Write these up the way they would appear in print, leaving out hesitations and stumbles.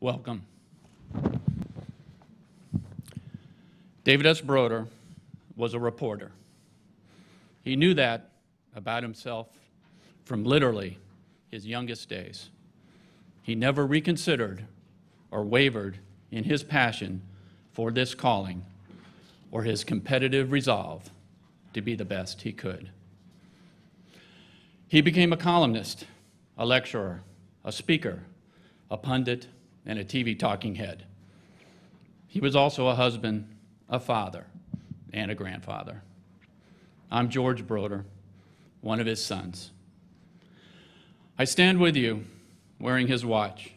Welcome. David S. Broder was a reporter. He knew that about himself from literally his youngest days. He never reconsidered or wavered in his passion for this calling or his competitive resolve to be the best he could. He became a columnist, a lecturer, a speaker, a pundit, and a TV talking head. He was also a husband, a father, and a grandfather. I'm George Broder, one of his sons. I stand with you wearing his watch,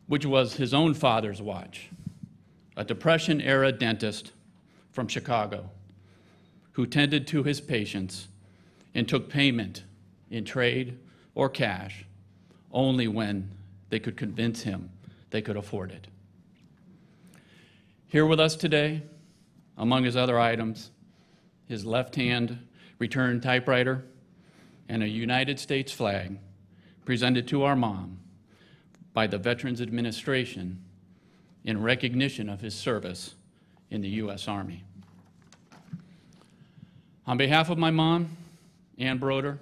which was his own father's watch, a Depression-era dentist from Chicago who tended to his patients and took payment in trade or cash only when they could convince him they could afford it. Here with us today, among his other items, his left-hand return typewriter and a United States flag presented to our mom by the Veterans Administration in recognition of his service in the U.S. Army. On behalf of my mom, Ann Broder,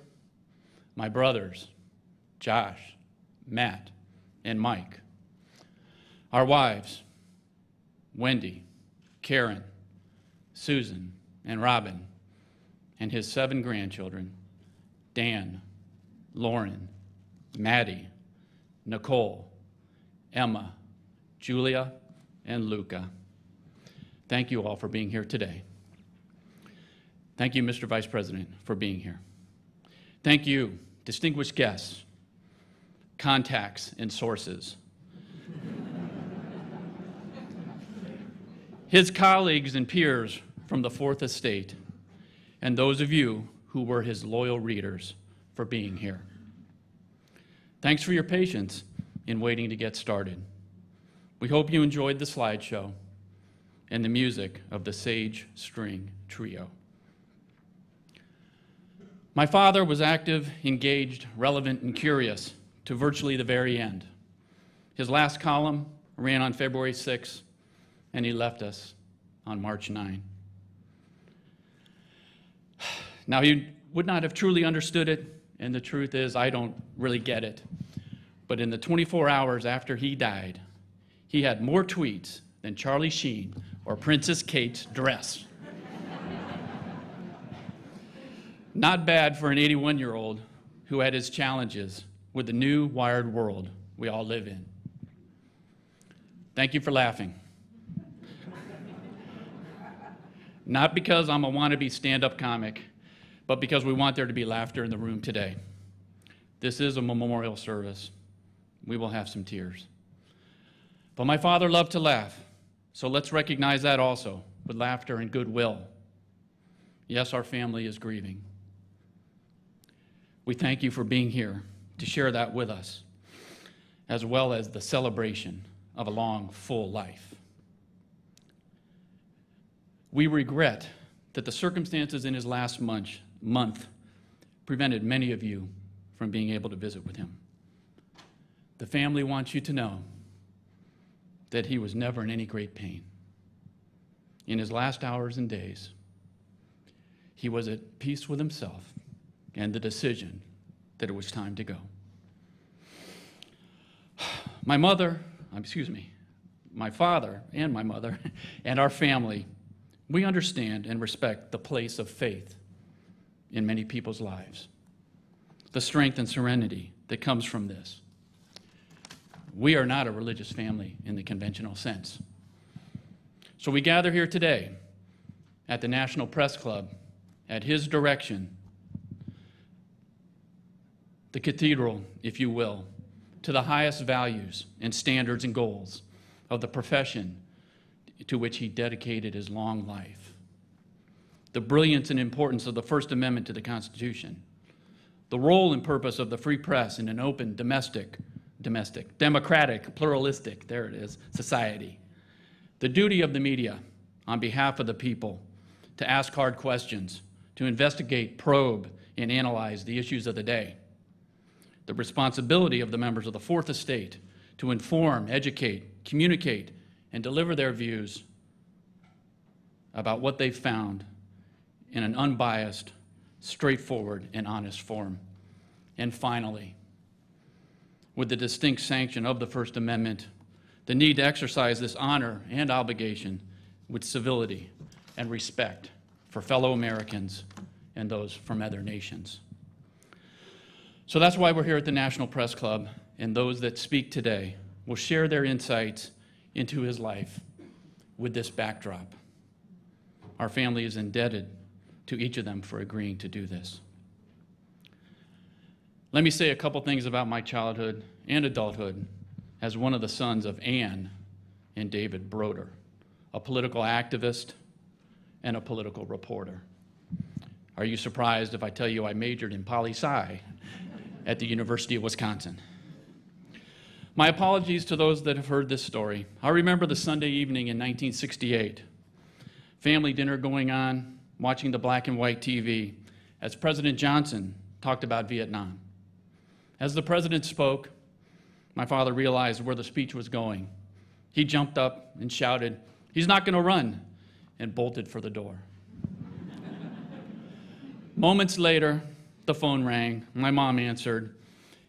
my brothers, Josh, Matt, and Mike, our wives, Wendy, Karen, Susan, and Robin, and his 7 grandchildren, Dan, Lauren, Maddie, Nicole, Emma, Julia, and Luca. Thank you all for being here today. Thank you, Mr. Vice President, for being here. Thank you, distinguished guests, contacts, and sources. His colleagues and peers from the Fourth Estate, and those of you who were his loyal readers for being here. Thanks for your patience in waiting to get started. We hope you enjoyed the slideshow and the music of the Sage String Trio. My father was active, engaged, relevant, and curious to virtually the very end. His last column ran on February 6, and he left us on March 9. Now, he would not have truly understood it, and the truth is, I don't really get it. But in the 24 hours after he died, he had more tweets than Charlie Sheen or Princess Kate's dress. Not bad for an 81-year-old who had his challenges with the new wired world we all live in. Thank you for laughing. Not because I'm a wannabe stand-up comic, but because we want there to be laughter in the room today. This is a memorial service. We will have some tears. But my father loved to laugh, so let's recognize that also with laughter and goodwill. Yes, our family is grieving. We thank you for being here to share that with us, as well as the celebration of a long, full life. We regret that the circumstances in his last month prevented many of you from being able to visit with him. The family wants you to know that he was never in any great pain. In his last hours and days, he was at peace with himself and the decision that it was time to go. My father and my mother and our family, we understand and respect the place of faith in many people's lives, the strength and serenity that comes from this. We are not a religious family in the conventional sense. So we gather here today at the National Press Club at his direction, the cathedral, if you will, to the highest values and standards and goals of the profession to which he dedicated his long life. The brilliance and importance of the First Amendment to the Constitution, the role and purpose of the free press in an open, democratic, pluralistic, there it is, society. The duty of the media on behalf of the people to ask hard questions, to investigate, probe, and analyze the issues of the day. The responsibility of the members of the Fourth Estate to inform, educate, communicate, and deliver their views about what they've found in an unbiased, straightforward, and honest form. And finally, with the distinct sanction of the First Amendment, the need to exercise this honor and obligation with civility and respect for fellow Americans and those from other nations. So that's why we're here at the National Press Club, and those that speak today will share their insights into his life with this backdrop. Our family is indebted to each of them for agreeing to do this. Let me say a couple things about my childhood and adulthood as one of the sons of Ann and David Broder, a political activist and a political reporter. Are you surprised if I tell you I majored in poli-sci at the University of Wisconsin? My apologies to those that have heard this story. I remember the Sunday evening in 1968, family dinner going on, watching the black and white TV as President Johnson talked about Vietnam. As the president spoke, my father realized where the speech was going. He jumped up and shouted, "He's not going to run," and bolted for the door. Moments later, the phone rang. My mom answered,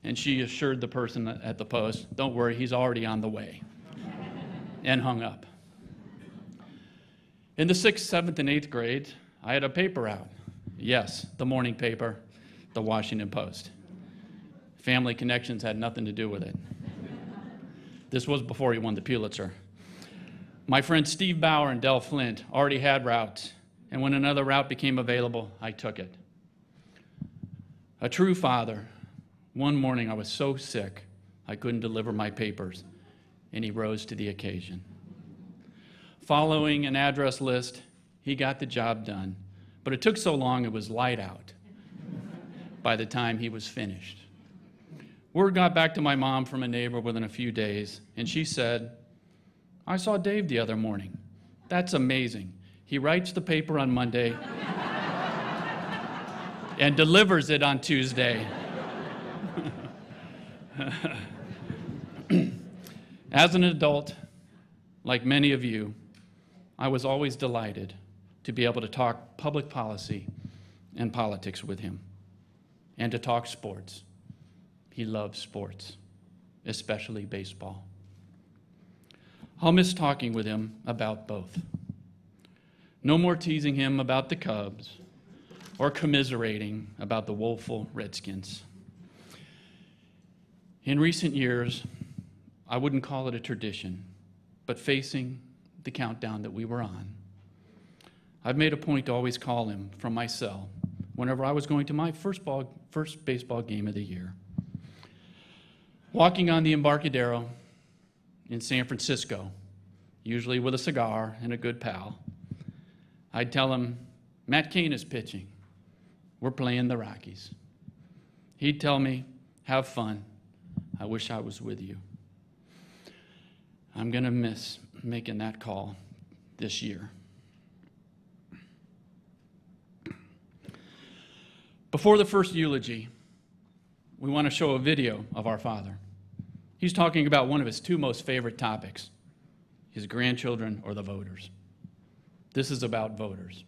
and she assured the person at the post, "Don't worry, he's already on the way," and hung up. In the 6th, 7th, and 8th grade, I had a paper out. Yes, the morning paper, the Washington Post. Family connections had nothing to do with it. This was before he won the Pulitzer. My friends Steve Bauer and Del Flint already had routes, and when another route became available, I took it. A true father. One morning I was so sick I couldn't deliver my papers, and he rose to the occasion. Following an address list, he got the job done, but it took so long it was light out by the time he was finished. Word got back to my mom from a neighbor within a few days, and she said, "I saw Dave the other morning. That's amazing. He writes the paper on Monday and delivers it on Tuesday." As an adult, like many of you, I was always delighted to be able to talk public policy and politics with him, and to talk sports. He loves sports, especially baseball. I'll miss talking with him about both. No more teasing him about the Cubs or commiserating about the woeful Redskins. In recent years, I wouldn't call it a tradition, but facing the countdown that we were on, I've made a point to always call him from my cell whenever I was going to my first baseball game of the year. Walking on the Embarcadero in San Francisco, usually with a cigar and a good pal, I'd tell him, "Matt Cain is pitching. We're playing the Rockies." He'd tell me, "Have fun. I wish I was with you." I'm going to miss making that call this year. Before the first eulogy, we want to show a video of our father. He's talking about one of his two most favorite topics, his grandchildren or the voters. This is about voters.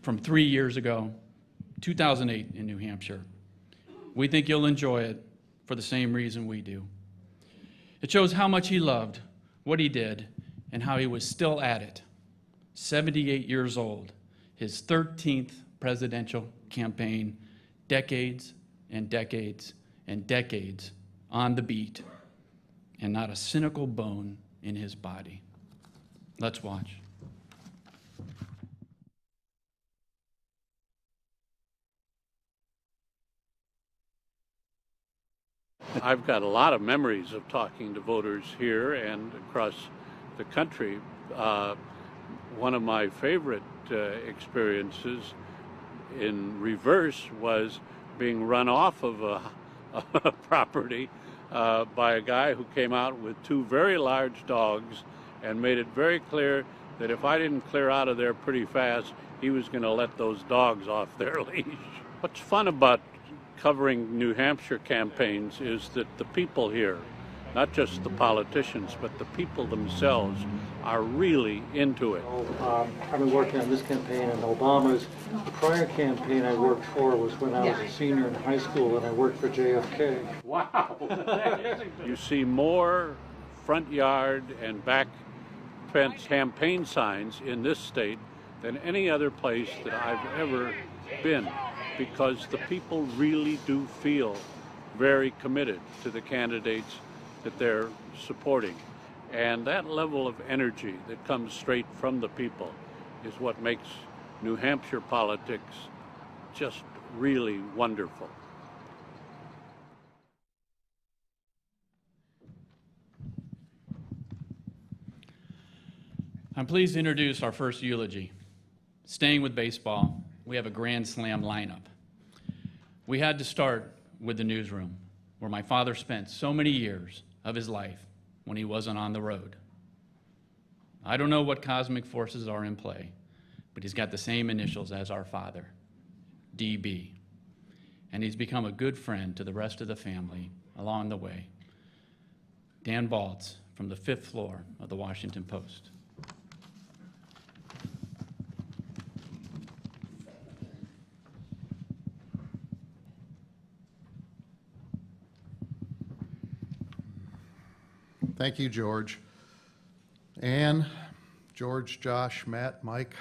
From 3 years ago, 2008 in New Hampshire. We think you'll enjoy it for the same reason we do. It shows how much he loved what he did and how he was still at it. 78 years old, his 13th presidential campaign, decades and decades and decades on the beat, and not a cynical bone in his body. Let's watch. I've got a lot of memories of talking to voters here and across the country. One of my favorite experiences in reverse was being run off of a property by a guy who came out with two very large dogs and made it very clear that if I didn't clear out of there pretty fast, he was going to let those dogs off their leash. What's fun about covering New Hampshire campaigns is that the people here not just the politicians, but the people themselves are really into it. I've been working on this campaign and Obama's. The prior campaign I worked for was when I was a senior in high school, and I worked for JFK. Wow! You see more front yard and back fence campaign signs in this state than any other place that I've ever been, because the people really do feel very committed to the candidates that they're supporting. And that level of energy that comes straight from the people is what makes New Hampshire politics just really wonderful. I'm pleased to introduce our first eulogy. Staying with baseball, we have a grand slam lineup. We had to start with the newsroom, where my father spent so many years of his life when he wasn't on the road. I don't know what cosmic forces are in play, but he's got the same initials as our father, DB. And he's become a good friend to the rest of the family along the way. Dan Baltz from the 5th floor of the Washington Post. Thank you, George. Ann, George, Josh, Matt, Mike,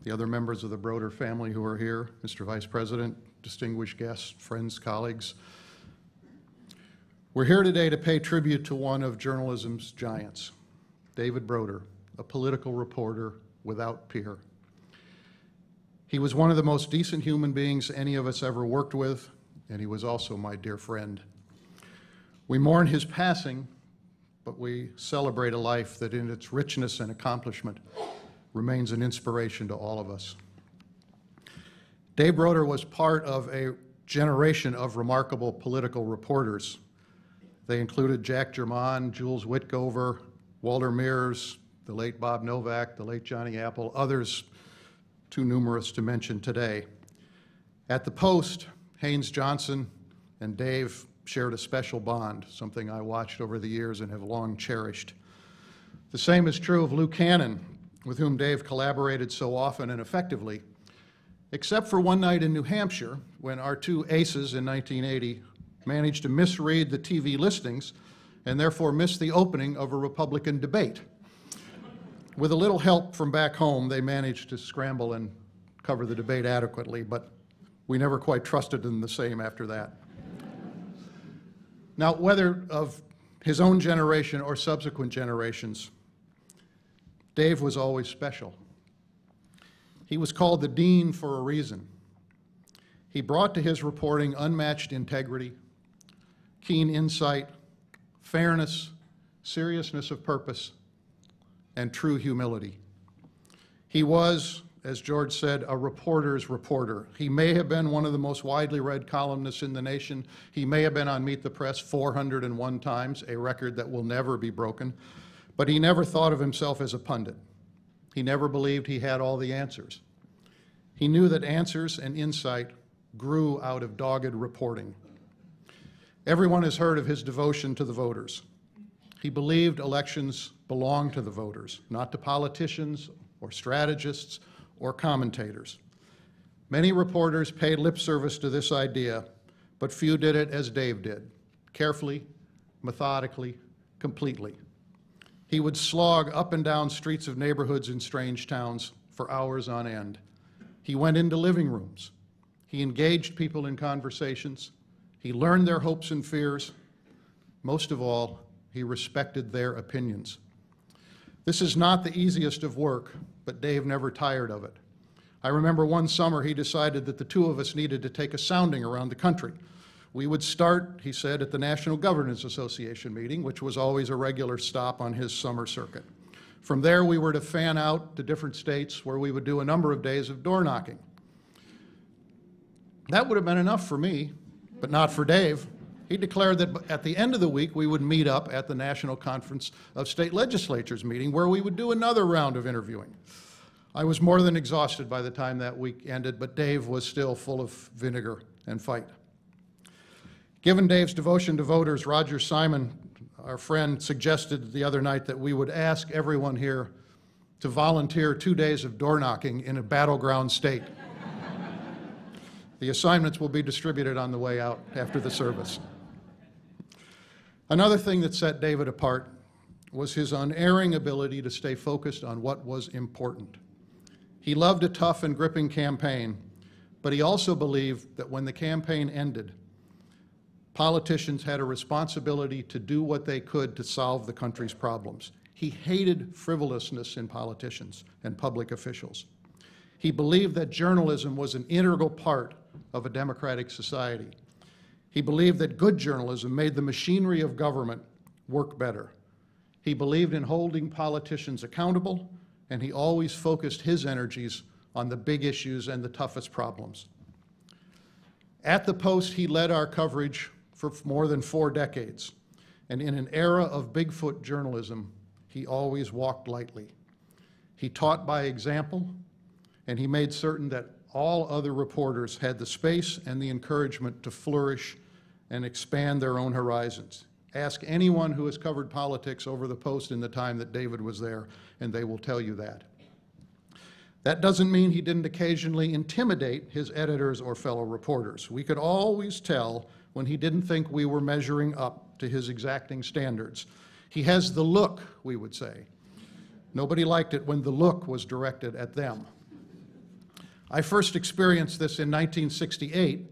the other members of the Broder family who are here, Mr. Vice President, distinguished guests, friends, colleagues. We're here today to pay tribute to one of journalism's giants, David Broder, a political reporter without peer. He was one of the most decent human beings any of us ever worked with, and he was also my dear friend. We mourn his passing, but we celebrate a life that in its richness and accomplishment remains an inspiration to all of us. Dave Broder was part of a generation of remarkable political reporters. They included Jack Germán, Jules Witgover, Walter Mears, the late Bob Novak, the late Johnny Apple, others too numerous to mention today. At the Post, Haynes Johnson and Dave shared a special bond, something I watched over the years and have long cherished. The same is true of Lou Cannon, with whom Dave collaborated so often and effectively, except for one night in New Hampshire when our two aces in 1980 managed to misread the TV listings and therefore missed the opening of a Republican debate. With a little help from back home, they managed to scramble and cover the debate adequately, but we never quite trusted them the same after that. Now, whether of his own generation or subsequent generations, Dave was always special. He was called the Dean for a reason. He brought to his reporting unmatched integrity, keen insight, fairness, seriousness of purpose, and true humility. He was, as George said, a reporter's reporter. He may have been one of the most widely read columnists in the nation. He may have been on Meet the Press 401 times, a record that will never be broken. But he never thought of himself as a pundit. He never believed he had all the answers. He knew that answers and insight grew out of dogged reporting. Everyone has heard of his devotion to the voters. He believed elections belonged to the voters, not to politicians or strategists or commentators. Many reporters paid lip service to this idea, but few did it as Dave did, carefully, methodically, completely. He would slog up and down streets of neighborhoods in strange towns for hours on end. He went into living rooms. He engaged people in conversations. He learned their hopes and fears. Most of all, he respected their opinions. This is not the easiest of work, but Dave never tired of it. I remember one summer he decided that the two of us needed to take a sounding around the country. We would start, he said, at the National Governors Association meeting, which was always a regular stop on his summer circuit. From there, we were to fan out to different states where we would do a number of days of door knocking. That would have been enough for me, but not for Dave. He declared that at the end of the week, we would meet up at the National Conference of State Legislatures meeting, where we would do another round of interviewing. I was more than exhausted by the time that week ended, but Dave was still full of vinegar and fight. Given Dave's devotion to voters, Roger Simon our friend suggested the other night that we would ask everyone here to volunteer 2 days of door knocking in a battleground state. The assignments will be distributed on the way out after the service. Another thing that set David apart was his unerring ability to stay focused on what was important. He loved a tough and gripping campaign, but he also believed that when the campaign ended, politicians had a responsibility to do what they could to solve the country's problems. He hated frivolousness in politicians and public officials. He believed that journalism was an integral part of a democratic society. He believed that good journalism made the machinery of government work better. He believed in holding politicians accountable, and he always focused his energies on the big issues and the toughest problems. At the Post, he led our coverage for more than 4 decades, and in an era of Bigfoot journalism, he always walked lightly. He taught by example, and he made certain that all other reporters had the space and the encouragement to flourish and expand their own horizons. Ask anyone who has covered politics over the Post in the time that David was there, and they will tell you that. That doesn't mean he didn't occasionally intimidate his editors or fellow reporters. We could always tell when he didn't think we were measuring up to his exacting standards. He has the look, we would say. Nobody liked it when the look was directed at them. I first experienced this in 1968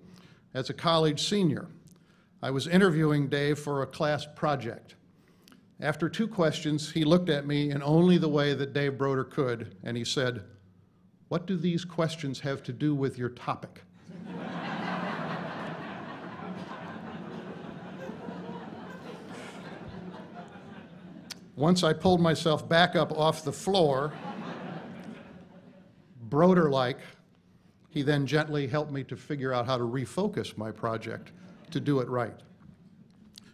as a college senior. I was interviewing Dave for a class project. After 2 questions, he looked at me in only the way that Dave Broder could, and he said, "What do these questions have to do with your topic?" Once I pulled myself back up off the floor, Broder-like, he then gently helped me to figure out how to refocus my project to do it right.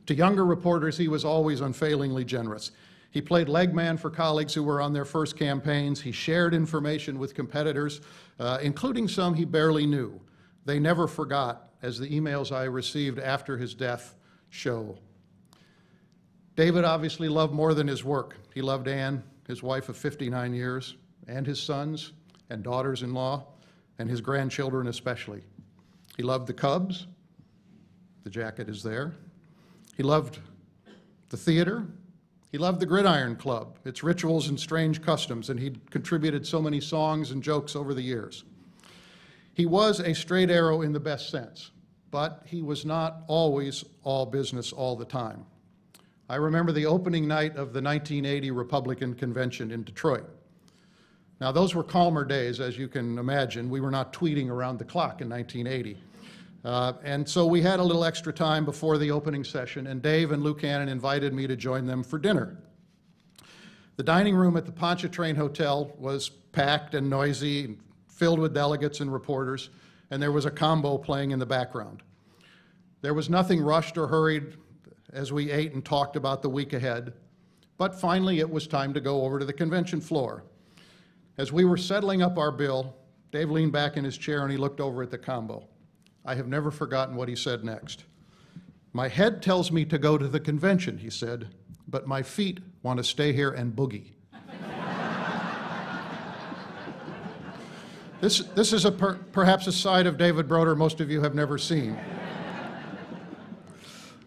To younger reporters, he was always unfailingly generous. He played legman for colleagues who were on their first campaigns. He shared information with competitors, including some he barely knew. They never forgot, as the emails I received after his death show. David obviously loved more than his work. He loved Ann, his wife of 59 years, and his sons and daughters-in-law, and his grandchildren especially. He loved the Cubs. The jacket is there. He loved the theater. He loved the Gridiron Club, its rituals and strange customs, and he'd contributed so many songs and jokes over the years. He was a straight arrow in the best sense, but he was not always all business all the time. I remember the opening night of the 1980 Republican Convention in Detroit. Now, those were calmer days, as you can imagine. We were not tweeting around the clock in 1980. And so we had a little extra time before the opening session, and Dave and Lou Cannon invited me to join them for dinner. The dining room at the Pontchartrain Hotel was packed and noisy, and filled with delegates and reporters, and there was a combo playing in the background. There was nothing rushed or hurried as we ate and talked about the week ahead, but finally it was time to go over to the convention floor. As we were settling up our bill, Dave leaned back in his chair and he looked over at the combo. I have never forgotten what he said next. "My head tells me to go to the convention," he said, "but my feet want to stay here and boogie." This is perhaps a side of David Broder most of you have never seen.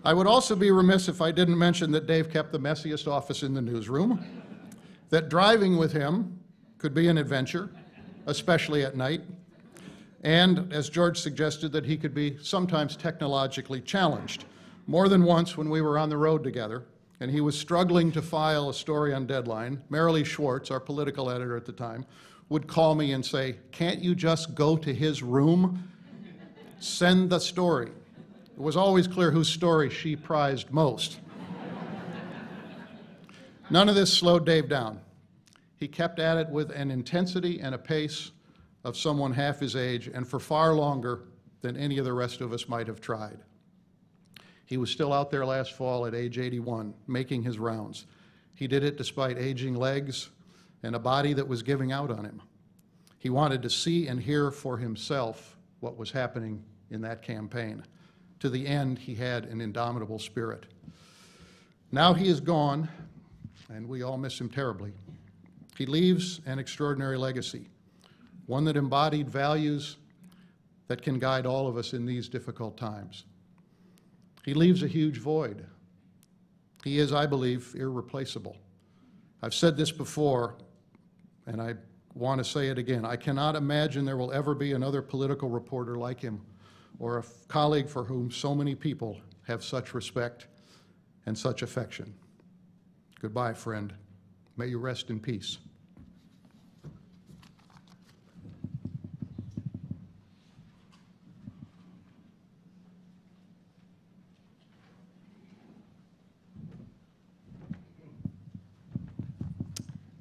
I would also be remiss if I didn't mention that Dave kept the messiest office in the newsroom, that driving with him could be an adventure, especially at night, and, as George suggested, that he could be sometimes technologically challenged. More than once when we were on the road together, and he was struggling to file a story on deadline, Marilee Schwartz, our political editor at the time, would call me and say, "Can't you just go to his room? Send the story." It was always clear whose story she prized most. None of this slowed Dave down. He kept at it with an intensity and a pace of someone half his age, and for far longer than any of the rest of us might have tried. He was still out there last fall at age 81, making his rounds. He did it despite aging legs and a body that was giving out on him. He wanted to see and hear for himself what was happening in that campaign. To the end, he had an indomitable spirit. Now he is gone, and we all miss him terribly. He leaves an extraordinary legacy, one that embodied values that can guide all of us in these difficult times. He leaves a huge void. He is, I believe, irreplaceable. I've said this before, and I want to say it again. I cannot imagine there will ever be another political reporter like him, or a colleague for whom so many people have such respect and such affection. Goodbye, friend. May you rest in peace.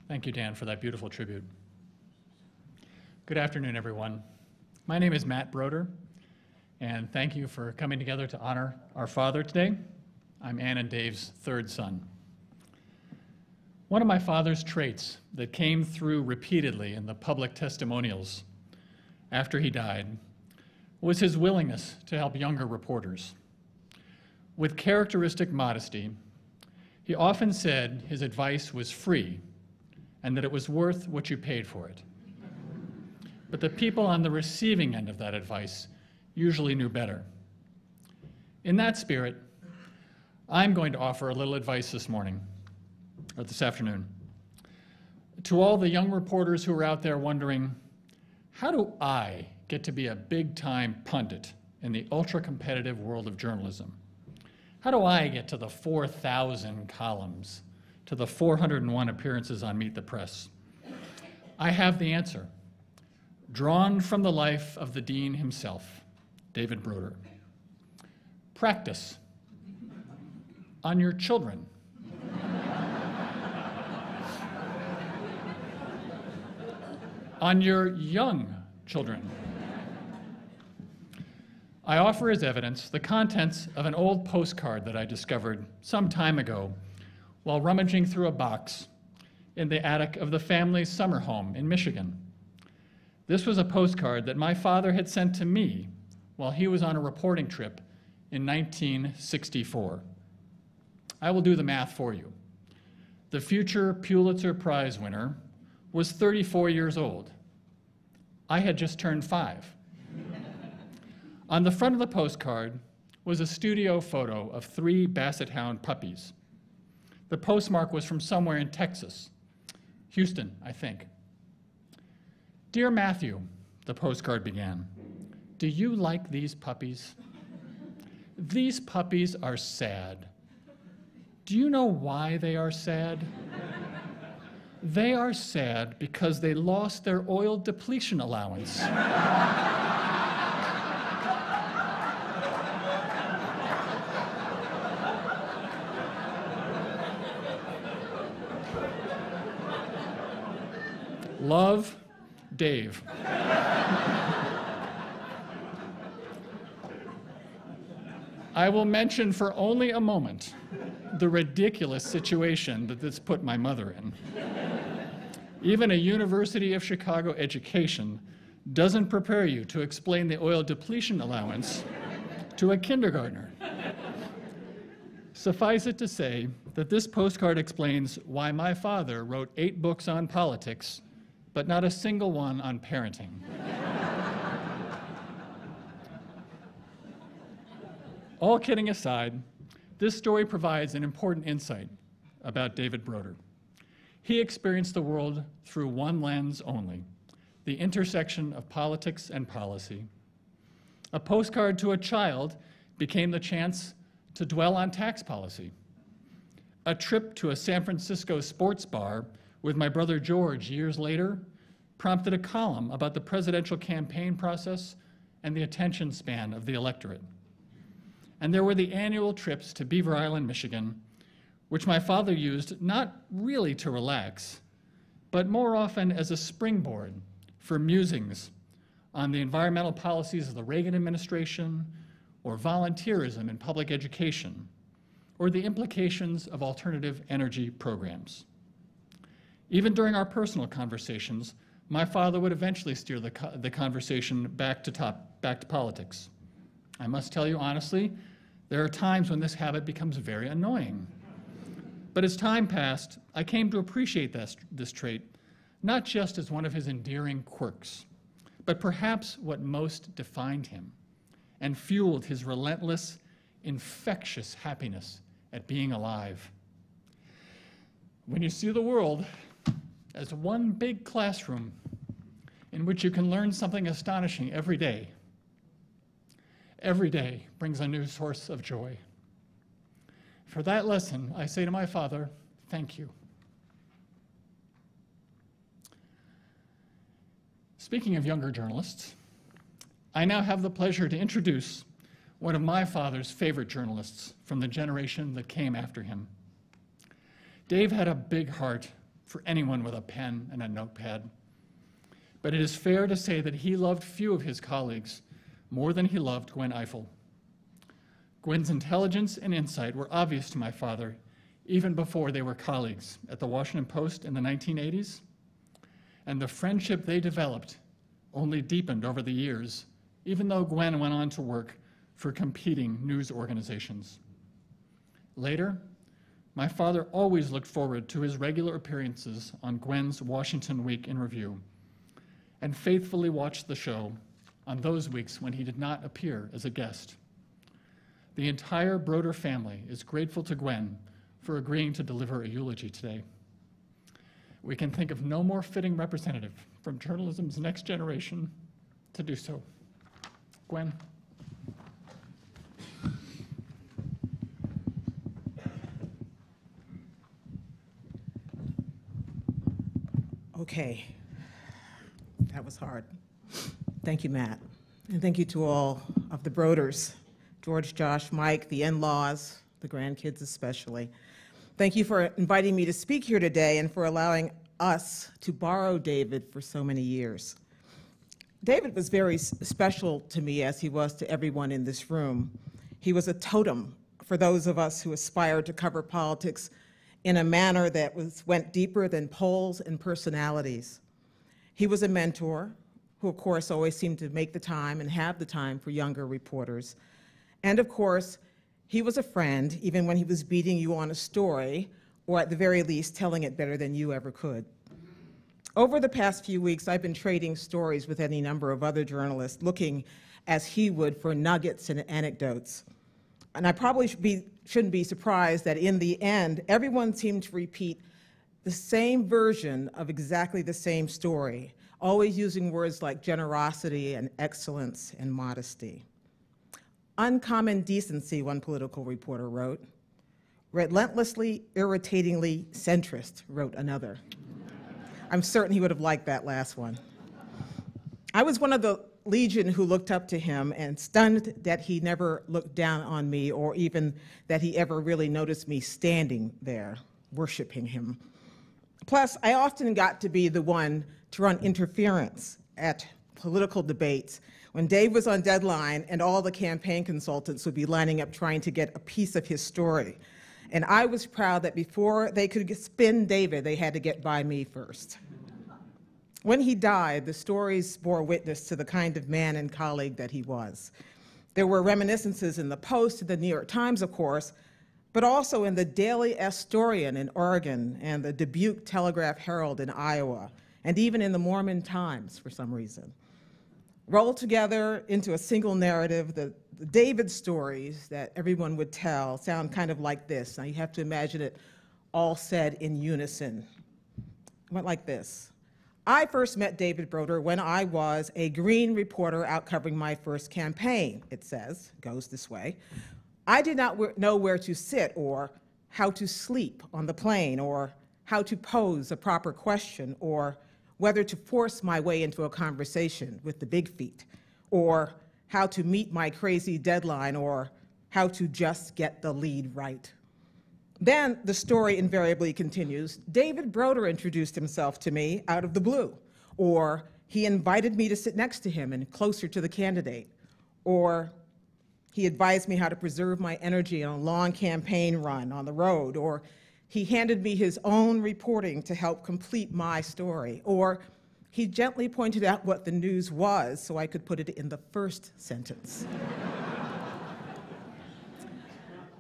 Thank you, Dan, for that beautiful tribute. Good afternoon, everyone. My name is Matt Broder, and thank you for coming together to honor our father today. I'm Ann and Dave's third son. One of my father's traits that came through repeatedly in the public testimonials after he died was his willingness to help younger reporters. With characteristic modesty, he often said his advice was free and that it was worth what you paid for it. But the people on the receiving end of that advice usually knew better. In that spirit, I'm going to offer a little advice this morning, or this afternoon, to all the young reporters who are out there wondering, how do I get to be a big-time pundit in the ultra-competitive world of journalism? How do I get to the 4,000 columns, to the 401 appearances on Meet the Press? I have the answer, drawn from the life of the dean himself, David Broder. Practice on your children. On your young children. I offer as evidence the contents of an old postcard that I discovered some time ago while rummaging through a box in the attic of the family's summer home in Michigan. This was a postcard that my father had sent to me while he was on a reporting trip in 1964. I will do the math for you. The future Pulitzer Prize winner was 34 years old. I had just turned 5. On the front of the postcard was a studio photo of 3 Basset Hound puppies. The postmark was from somewhere in Texas, Houston, I think. Dear Matthew, the postcard began, do you like these puppies? These puppies are sad. Do you know why they are sad? They are sad because they lost their oil depletion allowance. Love, Dave. I will mention for only a moment the ridiculous situation that this put my mother in. Even a University of Chicago education doesn't prepare you to explain the oil depletion allowance to a kindergartner. Suffice it to say that this postcard explains why my father wrote 8 books on politics, but not a single one on parenting. All kidding aside, this story provides an important insight about David Broder. He experienced the world through one lens only, the intersection of politics and policy. A postcard to a child became the chance to dwell on tax policy. A trip to a San Francisco sports bar with my brother George years later prompted a column about the presidential campaign process and the attention span of the electorate. And there were the annual trips to Beaver Island, Michigan, which my father used not really to relax, but more often as a springboard for musings on the environmental policies of the Reagan administration, or volunteerism in public education, or the implications of alternative energy programs. Even during our personal conversations, my father would eventually steer the conversation back to politics. I must tell you honestly, there are times when this habit becomes very annoying. But as time passed, I came to appreciate this trait, not just as one of his endearing quirks, but perhaps what most defined him and fueled his relentless, infectious happiness at being alive. When you see the world as one big classroom in which you can learn something astonishing every day brings a new source of joy. For that lesson, I say to my father, thank you. Speaking of younger journalists, I now have the pleasure to introduce one of my father's favorite journalists from the generation that came after him. Dave had a big heart for anyone with a pen and a notepad, but it is fair to say that he loved few of his colleagues more than he loved Gwen Ifill. Gwen's intelligence and insight were obvious to my father even before they were colleagues at the Washington Post in the 1980s, and the friendship they developed only deepened over the years, even though Gwen went on to work for competing news organizations. Later, my father always looked forward to his regular appearances on Gwen's Washington Week in Review, and faithfully watched the show on those weeks when he did not appear as a guest. The entire Broder family is grateful to Gwen for agreeing to deliver a eulogy today. We can think of no more fitting representative from journalism's next generation to do so. Gwen. Okay, that was hard. Thank you, Matt. And thank you to all of the Broders, George, Josh, Mike, the in-laws, the grandkids especially. Thank you for inviting me to speak here today and for allowing us to borrow David for so many years. David was very special to me, as he was to everyone in this room. He was a totem for those of us who aspired to cover politics in a manner that went deeper than polls and personalities. He was a mentor who, of course, always seemed to make the time and have the time for younger reporters. And of course, he was a friend, even when he was beating you on a story, or at the very least, telling it better than you ever could. Over the past few weeks, I've been trading stories with any number of other journalists, looking as he would for nuggets and anecdotes. And I probably shouldn't be surprised that in the end, everyone seemed to repeat the same version of exactly the same story, always using words like generosity and excellence and modesty. Uncommon decency, one political reporter wrote. Relentlessly, irritatingly centrist, wrote another. I'm certain he would have liked that last one. I was one of the legion who looked up to him and stunned that he never looked down on me, or even that he ever really noticed me standing there, worshiping him. Plus, I often got to be the one to run interference at political debates when Dave was on deadline and all the campaign consultants would be lining up trying to get a piece of his story. And I was proud that before they could spin David, they had to get by me first. When he died, the stories bore witness to the kind of man and colleague that he was. There were reminiscences in the Post and the New York Times, of course, but also in the Daily Astorian in Oregon and the Dubuque Telegraph-Herald in Iowa, and even in the Mormon Times for some reason. Rolled together into a single narrative, the David stories that everyone would tell sound kind of like this. Now you have to imagine it all said in unison. It went like this. I first met David Broder when I was a green reporter out covering my first campaign, it says, goes this way. I did not know where to sit or how to sleep on the plane or how to pose a proper question or whether to force my way into a conversation with the big feet, or how to meet my crazy deadline, or how to just get the lead right. Then the story invariably continues. David Broder introduced himself to me out of the blue, or he invited me to sit next to him and closer to the candidate, or he advised me how to preserve my energy on a long campaign run on the road, or he handed me his own reporting to help complete my story, or he gently pointed out what the news was so I could put it in the first sentence.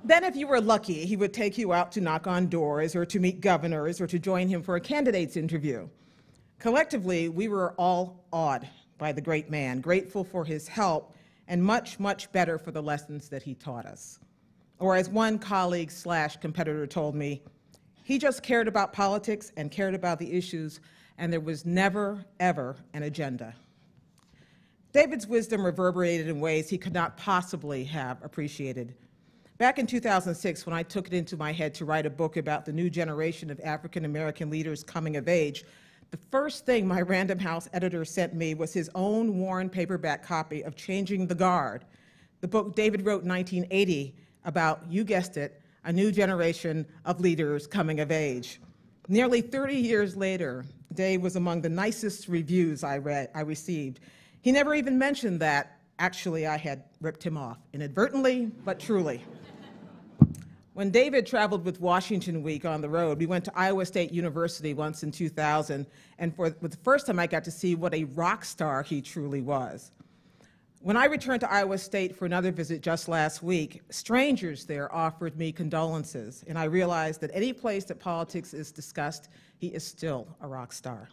Then, if you were lucky, he would take you out to knock on doors or to meet governors or to join him for a candidate's interview. Collectively, we were all awed by the great man, grateful for his help, and much, much better for the lessons that he taught us. Or as one colleague / competitor told me, he just cared about politics and cared about the issues, and there was never, ever an agenda. David's wisdom reverberated in ways he could not possibly have appreciated. Back in 2006, when I took it into my head to write a book about the new generation of African American leaders coming of age, the first thing my Random House editor sent me was his own worn paperback copy of Changing the Guard, the book David wrote in 1980 about, you guessed it, a new generation of leaders coming of age. Nearly 30 years later, Dave was among the nicest reviews I received. He never even mentioned that, actually, I had ripped him off, inadvertently, but truly. When David traveled with Washington Week on the road, we went to Iowa State University once in 2000, and for the first time I got to see what a rock star he truly was. When I returned to Iowa State for another visit just last week, strangers there offered me condolences, and I realized that any place that politics is discussed, he is still a rock star.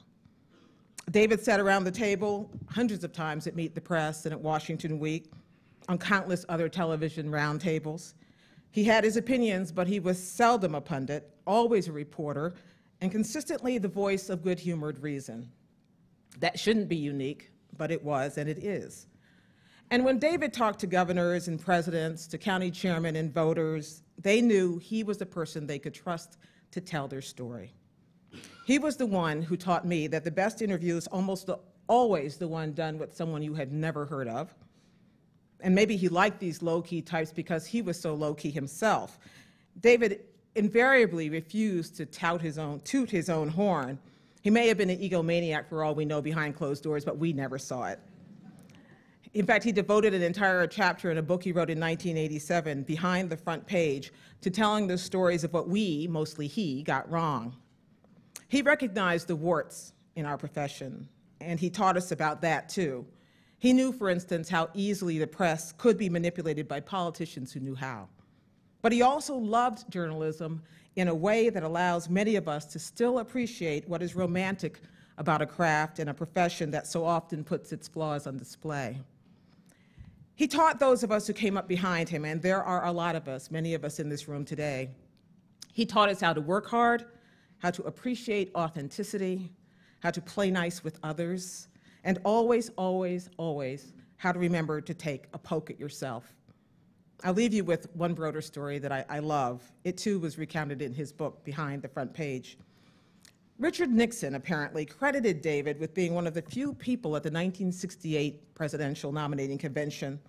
David sat around the table hundreds of times at Meet the Press and at Washington Week, on countless other television roundtables. He had his opinions, but he was seldom a pundit, always a reporter, and consistently the voice of good-humored reason. That shouldn't be unique, but it was, and it is. And when David talked to governors and presidents, to county chairmen and voters, they knew he was the person they could trust to tell their story. He was the one who taught me that the best interview is almost always the one done with someone you had never heard of. And maybe he liked these low-key types because he was so low-key himself. David invariably refused to toot his own horn. He may have been an egomaniac for all we know behind closed doors, but we never saw it. In fact, he devoted an entire chapter in a book he wrote in 1987, Behind the Front Page, to telling the stories of what we, mostly he, got wrong. He recognized the warts in our profession, and he taught us about that too. He knew, for instance, how easily the press could be manipulated by politicians who knew how. But he also loved journalism in a way that allows many of us to still appreciate what is romantic about a craft and a profession that so often puts its flaws on display. He taught those of us who came up behind him, and there are a lot of us, many of us in this room today. He taught us how to work hard, how to appreciate authenticity, how to play nice with others, and always, always, always, how to remember to take a poke at yourself. I'll leave you with one Broder story that I love. It too was recounted in his book, Behind the Front Page. Richard Nixon apparently credited David with being one of the few people at the 1968 presidential nominating convention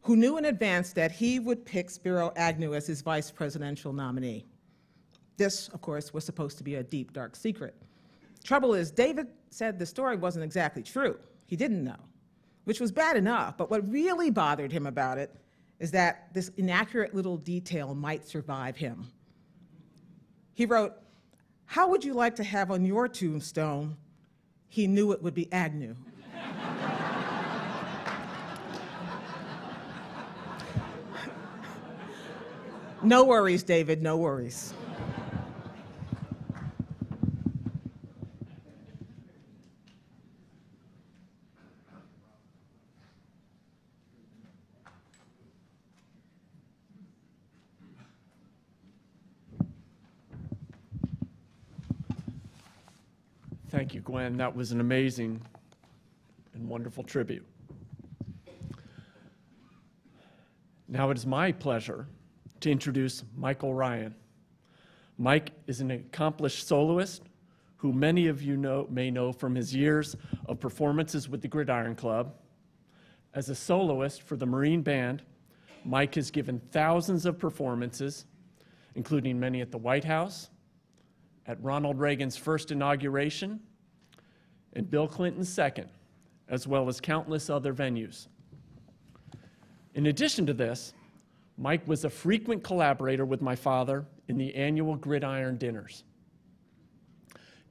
who knew in advance that he would pick Spiro Agnew as his vice presidential nominee. This, of course, was supposed to be a deep, dark secret. Trouble is, David said the story wasn't exactly true. He didn't know, which was bad enough, but what really bothered him about it is that this inaccurate little detail might survive him. He wrote, "How would you like to have on your tombstone, he knew it would be Agnew?" No worries, David, no worries. Thank you, Gwen. That was an amazing and wonderful tribute. Now it is my pleasure to introduce Michael Ryan. Mike is an accomplished soloist who many of you may know from his years of performances with the Gridiron Club. As a soloist for the Marine Band, Mike has given thousands of performances, including many at the White House, at Ronald Reagan's first inauguration, and Bill Clinton's second, as well as countless other venues. In addition to this, Mike was a frequent collaborator with my father in the annual Gridiron dinners.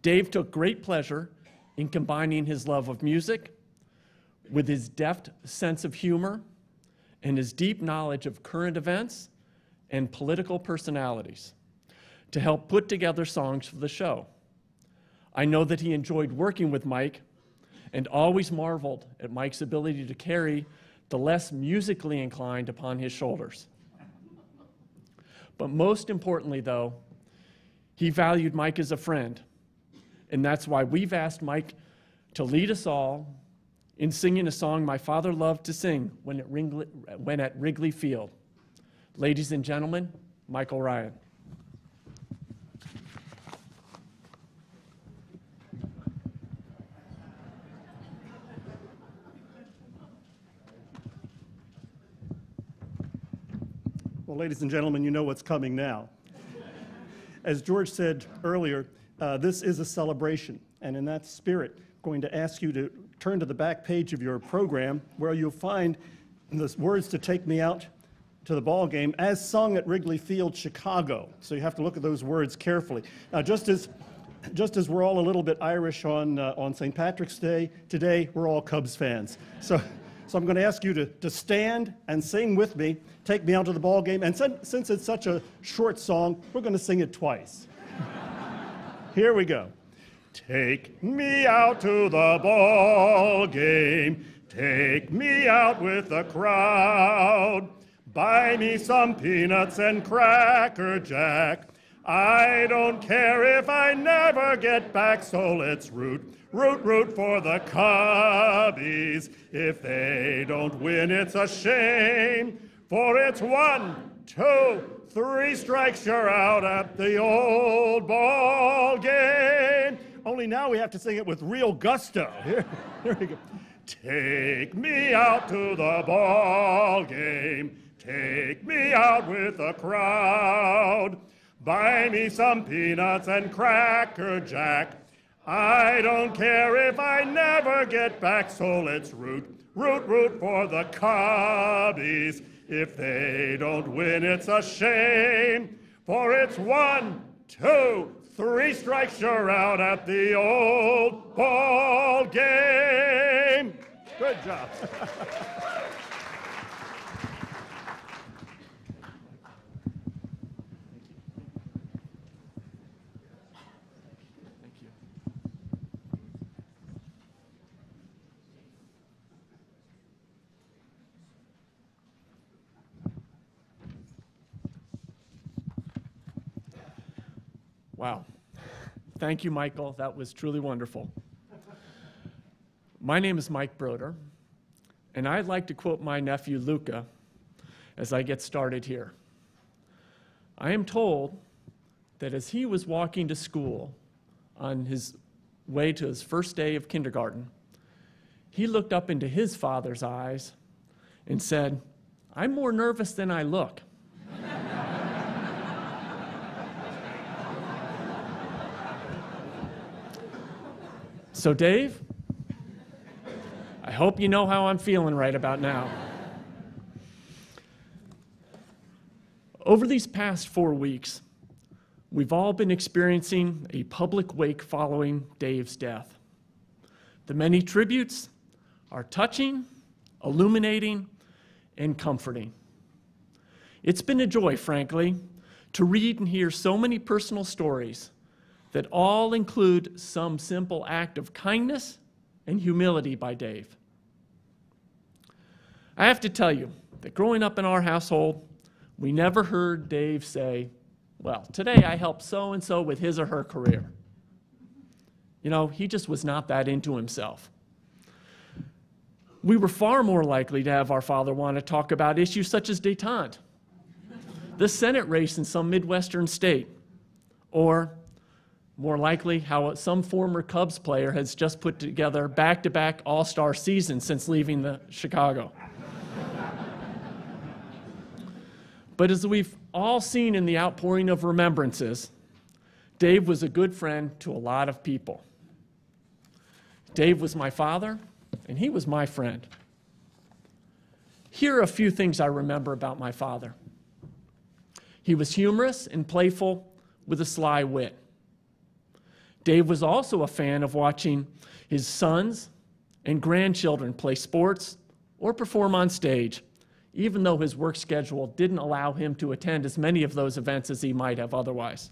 Dave took great pleasure in combining his love of music with his deft sense of humor and his deep knowledge of current events and political personalities to help put together songs for the show. I know that he enjoyed working with Mike and always marveled at Mike's ability to carry the less musically inclined upon his shoulders. But most importantly, though, he valued Mike as a friend, and that's why we've asked Mike to lead us all in singing a song my father loved to sing when at Wrigley Field. Ladies and gentlemen, Michael Ryan. Well, ladies and gentlemen, you know what's coming now. As George said earlier, this is a celebration, and in that spirit, I'm going to ask you to turn to the back page of your program where you'll find the words to Take Me Out to the Ball Game as sung at Wrigley Field, Chicago. So you have to look at those words carefully. Now, just as we're all a little bit Irish on St. Patrick's Day, today we're all Cubs fans. So I'm going to ask you to stand and sing with me, Take Me Out to the Ball Game. And since it's such a short song, we're going to sing it twice. Here we go. Take me out to the ball game. Take me out with the crowd. Buy me some peanuts and Cracker Jack. I don't care if I never get back, so let's root for the Cubbies. If they don't win, it's a shame, for it's 1, 2, 3 strikes, you're out at the old ball game. Only now we have to sing it with real gusto. Here we go. Take me out to the ball game. Take me out with the crowd. Buy me some peanuts and Cracker Jack. I don't care if I never get back, so let's root for the Cubbies. If they don't win, it's a shame, for it's 1, 2, 3 strikes, you're out at the old ball game. Good job. Wow. Thank you, Michael. That was truly wonderful. My name is Mike Broder, and I'd like to quote my nephew, Luca, as I get started here. I am told that as he was walking to school on his way to his first day of kindergarten, he looked up into his father's eyes and said, "I'm more nervous than I look." So Dave, I hope you know how I'm feeling right about now. Over these past 4 weeks, we've all been experiencing a public wake following Dave's death. The many tributes are touching, illuminating, and comforting. It's been a joy, frankly, to read and hear so many personal stories that all include some simple act of kindness and humility by Dave. I have to tell you that growing up in our household, we never heard Dave say, "Well, today I helped so-and-so with his or her career." You know, he just was not that into himself. We were far more likely to have our father want to talk about issues such as détente, the Senate race in some Midwestern state, or more likely how some former Cubs player has just put together back-to-back all-star seasons since leaving the Chicago. But as we've all seen in the outpouring of remembrances, Dave was a good friend to a lot of people. Dave was my father, and he was my friend. Here are a few things I remember about my father. He was humorous and playful with a sly wit. Dave was also a fan of watching his sons and grandchildren play sports or perform on stage, even though his work schedule didn't allow him to attend as many of those events as he might have otherwise.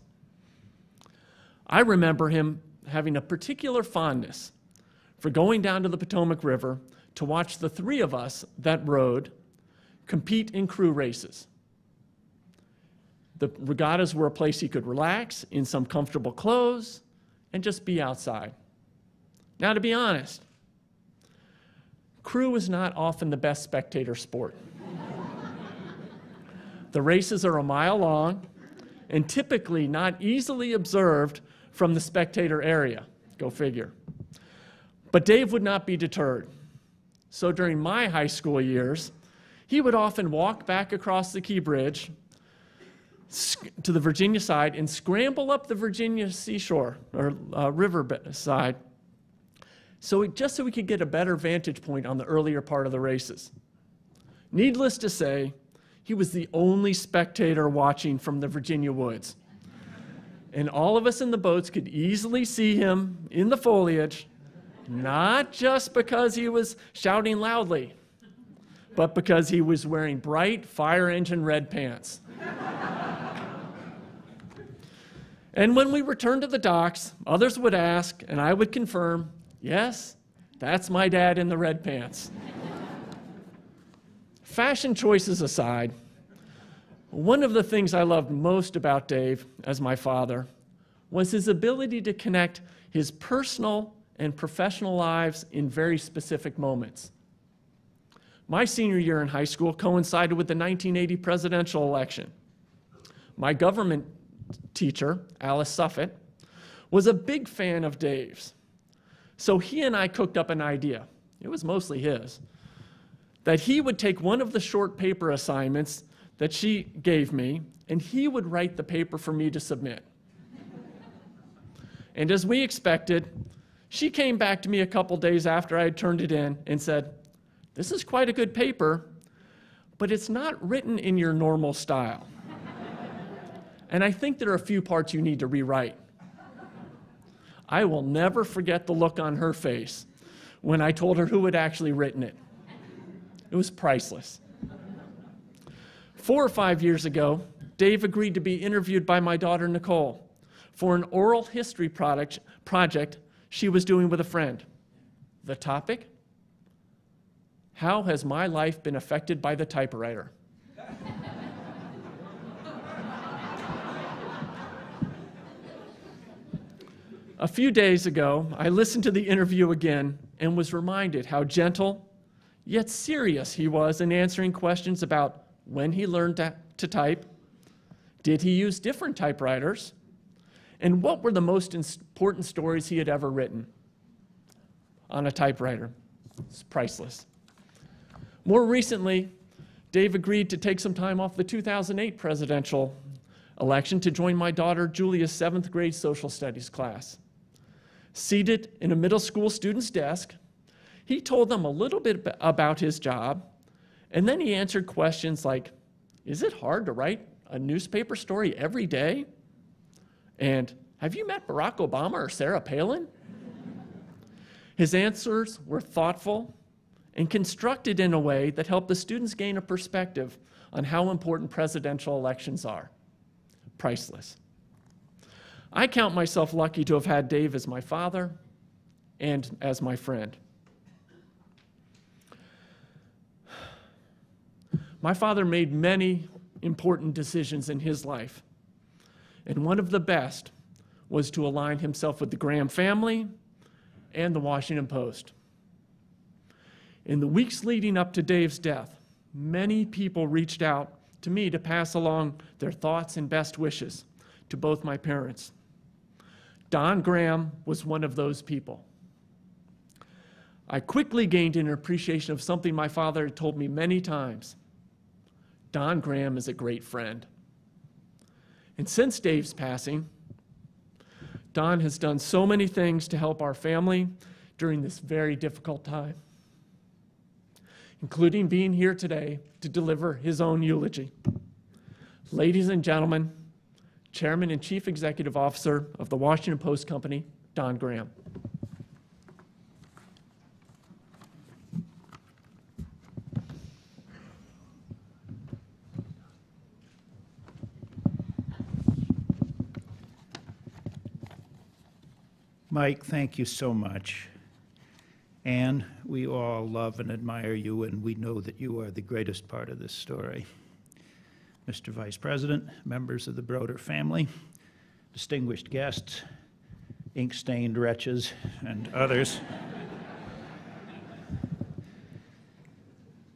I remember him having a particular fondness for going down to the Potomac River to watch the three of us that rowed compete in crew races. The regattas were a place he could relax in some comfortable clothes and just be outside. Now, to be honest, crew is not often the best spectator sport. The races are a mile long and typically not easily observed from the spectator area. Go figure. But Dave would not be deterred. So during my high school years, he would often walk back across the Key Bridge to the Virginia side and scramble up the Virginia seashore or river side just so we could get a better vantage point on the earlier part of the races. Needless to say, he was the only spectator watching from the Virginia woods. And all of us in the boats could easily see him in the foliage, not just because he was shouting loudly, but because he was wearing bright fire engine red pants. And when we returned to the docks, others would ask, and I would confirm, yes, that's my dad in the red pants. Fashion choices aside, one of the things I loved most about Dave as my father was his ability to connect his personal and professional lives in very specific moments. My senior year in high school coincided with the 1980 presidential election. My government teacher, Alice Suffett, was a big fan of Dave's. So he and I cooked up an idea. It was mostly his. That he would take one of the short paper assignments that she gave me, and he would write the paper for me to submit. And as we expected, she came back to me a couple days after I had turned it in and said, "This is quite a good paper, but it's not written in your normal style. And I think there are a few parts you need to rewrite." I will never forget the look on her face when I told her who had actually written it. It was priceless. 4 or 5 years ago, Dave agreed to be interviewed by my daughter, Nicole, for an oral history project she was doing with a friend. The topic? How has my life been affected by the typewriter? A few days ago, I listened to the interview again and was reminded how gentle, yet serious he was in answering questions about when he learned to type, did he use different typewriters, and what were the most important stories he had ever written on a typewriter. It's priceless. More recently, Dave agreed to take some time off the 2008 presidential election to join my daughter Julia's 7th grade social studies class. Seated in a middle school student's desk, he told them a little bit about his job, and then he answered questions like, is it hard to write a newspaper story every day? And have you met Barack Obama or Sarah Palin? His answers were thoughtful and constructed in a way that helped the students gain a perspective on how important presidential elections are. Priceless. I count myself lucky to have had Dave as my father and as my friend. My father made many important decisions in his life, and one of the best was to align himself with the Graham family and the Washington Post. In the weeks leading up to Dave's death, many people reached out to me to pass along their thoughts and best wishes to both my parents. Don Graham was one of those people. I quickly gained an appreciation of something my father had told me many times. Don Graham is a great friend. And since Dave's passing, Don has done so many things to help our family during this very difficult time, including being here today to deliver his own eulogy. Ladies and gentlemen, Chairman and Chief Executive Officer of the Washington Post Company, Don Graham. Mike, thank you so much. Anne, we all love and admire you, and we know that you are the greatest part of this story. Mr. Vice President, members of the Broder family, distinguished guests, ink-stained wretches, and others.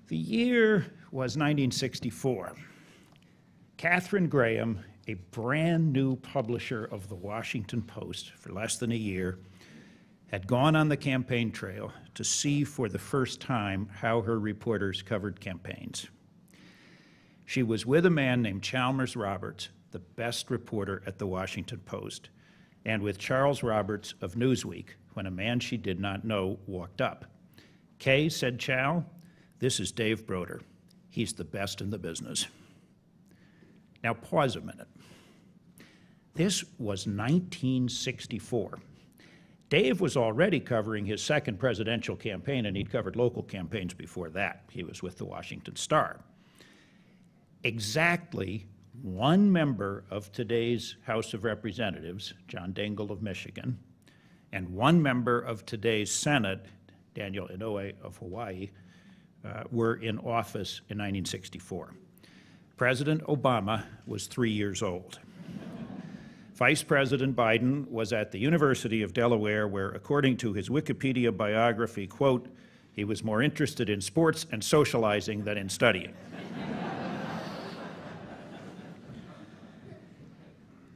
The year was 1964. Katharine Graham, a brand new publisher of the Washington Post for less than a year, had gone on the campaign trail to see for the first time how her reporters covered campaigns. She was with a man named Chalmers Roberts, the best reporter at the Washington Post, and with Charles Roberts of Newsweek, when a man she did not know walked up. "Kay," said Chal, "this is Dave Broder. He's the best in the business." Now pause a minute. This was 1964. Dave was already covering his second presidential campaign, and he'd covered local campaigns before that. He was with the Washington Star. Exactly one member of today's House of Representatives, John Dingell of Michigan, and one member of today's Senate, Daniel Inouye of Hawaii, were in office in 1964. President Obama was 3 years old. Vice President Biden was at the University of Delaware, where, according to his Wikipedia biography, quote, he was more interested in sports and socializing than in studying.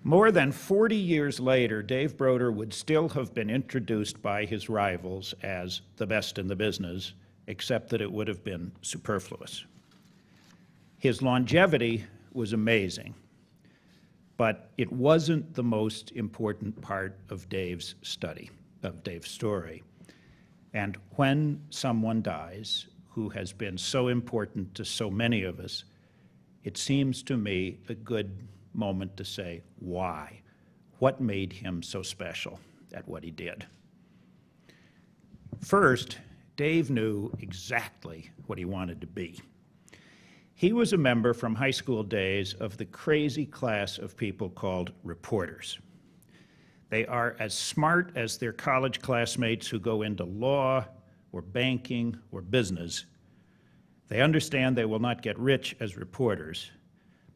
More than 40 years later, Dave Broder would still have been introduced by his rivals as the best in the business, except that it would have been superfluous. His longevity was amazing, but it wasn't the most important part of Dave's study, of Dave's story. And when someone dies who has been so important to so many of us, it seems to me a good moment to say why. What made him so special at what he did? First, Dave knew exactly what he wanted to be. He was a member from high school days of the crazy class of people called reporters. They are as smart as their college classmates who go into law or banking or business. They understand they will not get rich as reporters,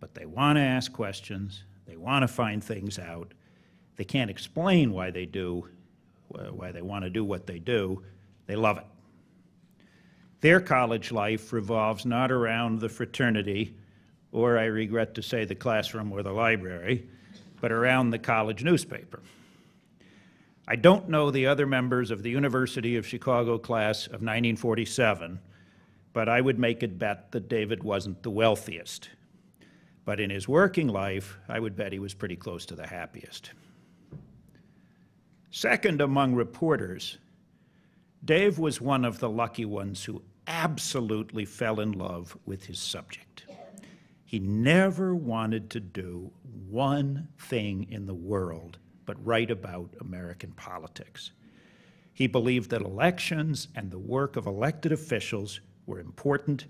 but they want to ask questions, they want to find things out. They can't explain why they want to do what they do. They love it. Their college life revolves not around the fraternity, or I regret to say the classroom or the library, but around the college newspaper. I don't know the other members of the University of Chicago class of 1947, but I would make a bet that David wasn't the wealthiest. But in his working life, I would bet he was pretty close to the happiest. Second among reporters, Dave was one of the lucky ones who absolutely fell in love with his subject. He never wanted to do one thing in the world but write about American politics. He believed that elections and the work of elected officials were important,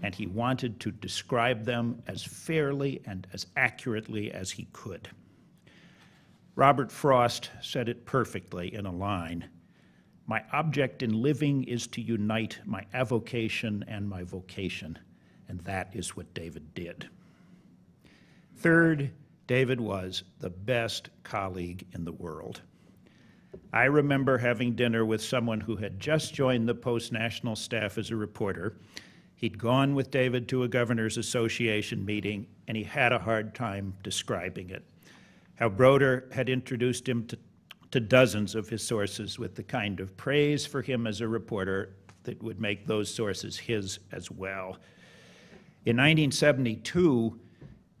and he wanted to describe them as fairly and as accurately as he could. Robert Frost said it perfectly in a line, "My object in living is to unite my avocation and my vocation," and that is what David did. Third, David was the best colleague in the world. I remember having dinner with someone who had just joined the Post National staff as a reporter. He'd gone with David to a Governor's Association meeting, and he had a hard time describing it. How Broder had introduced him to dozens of his sources with the kind of praise for him as a reporter that would make those sources his as well. In 1972,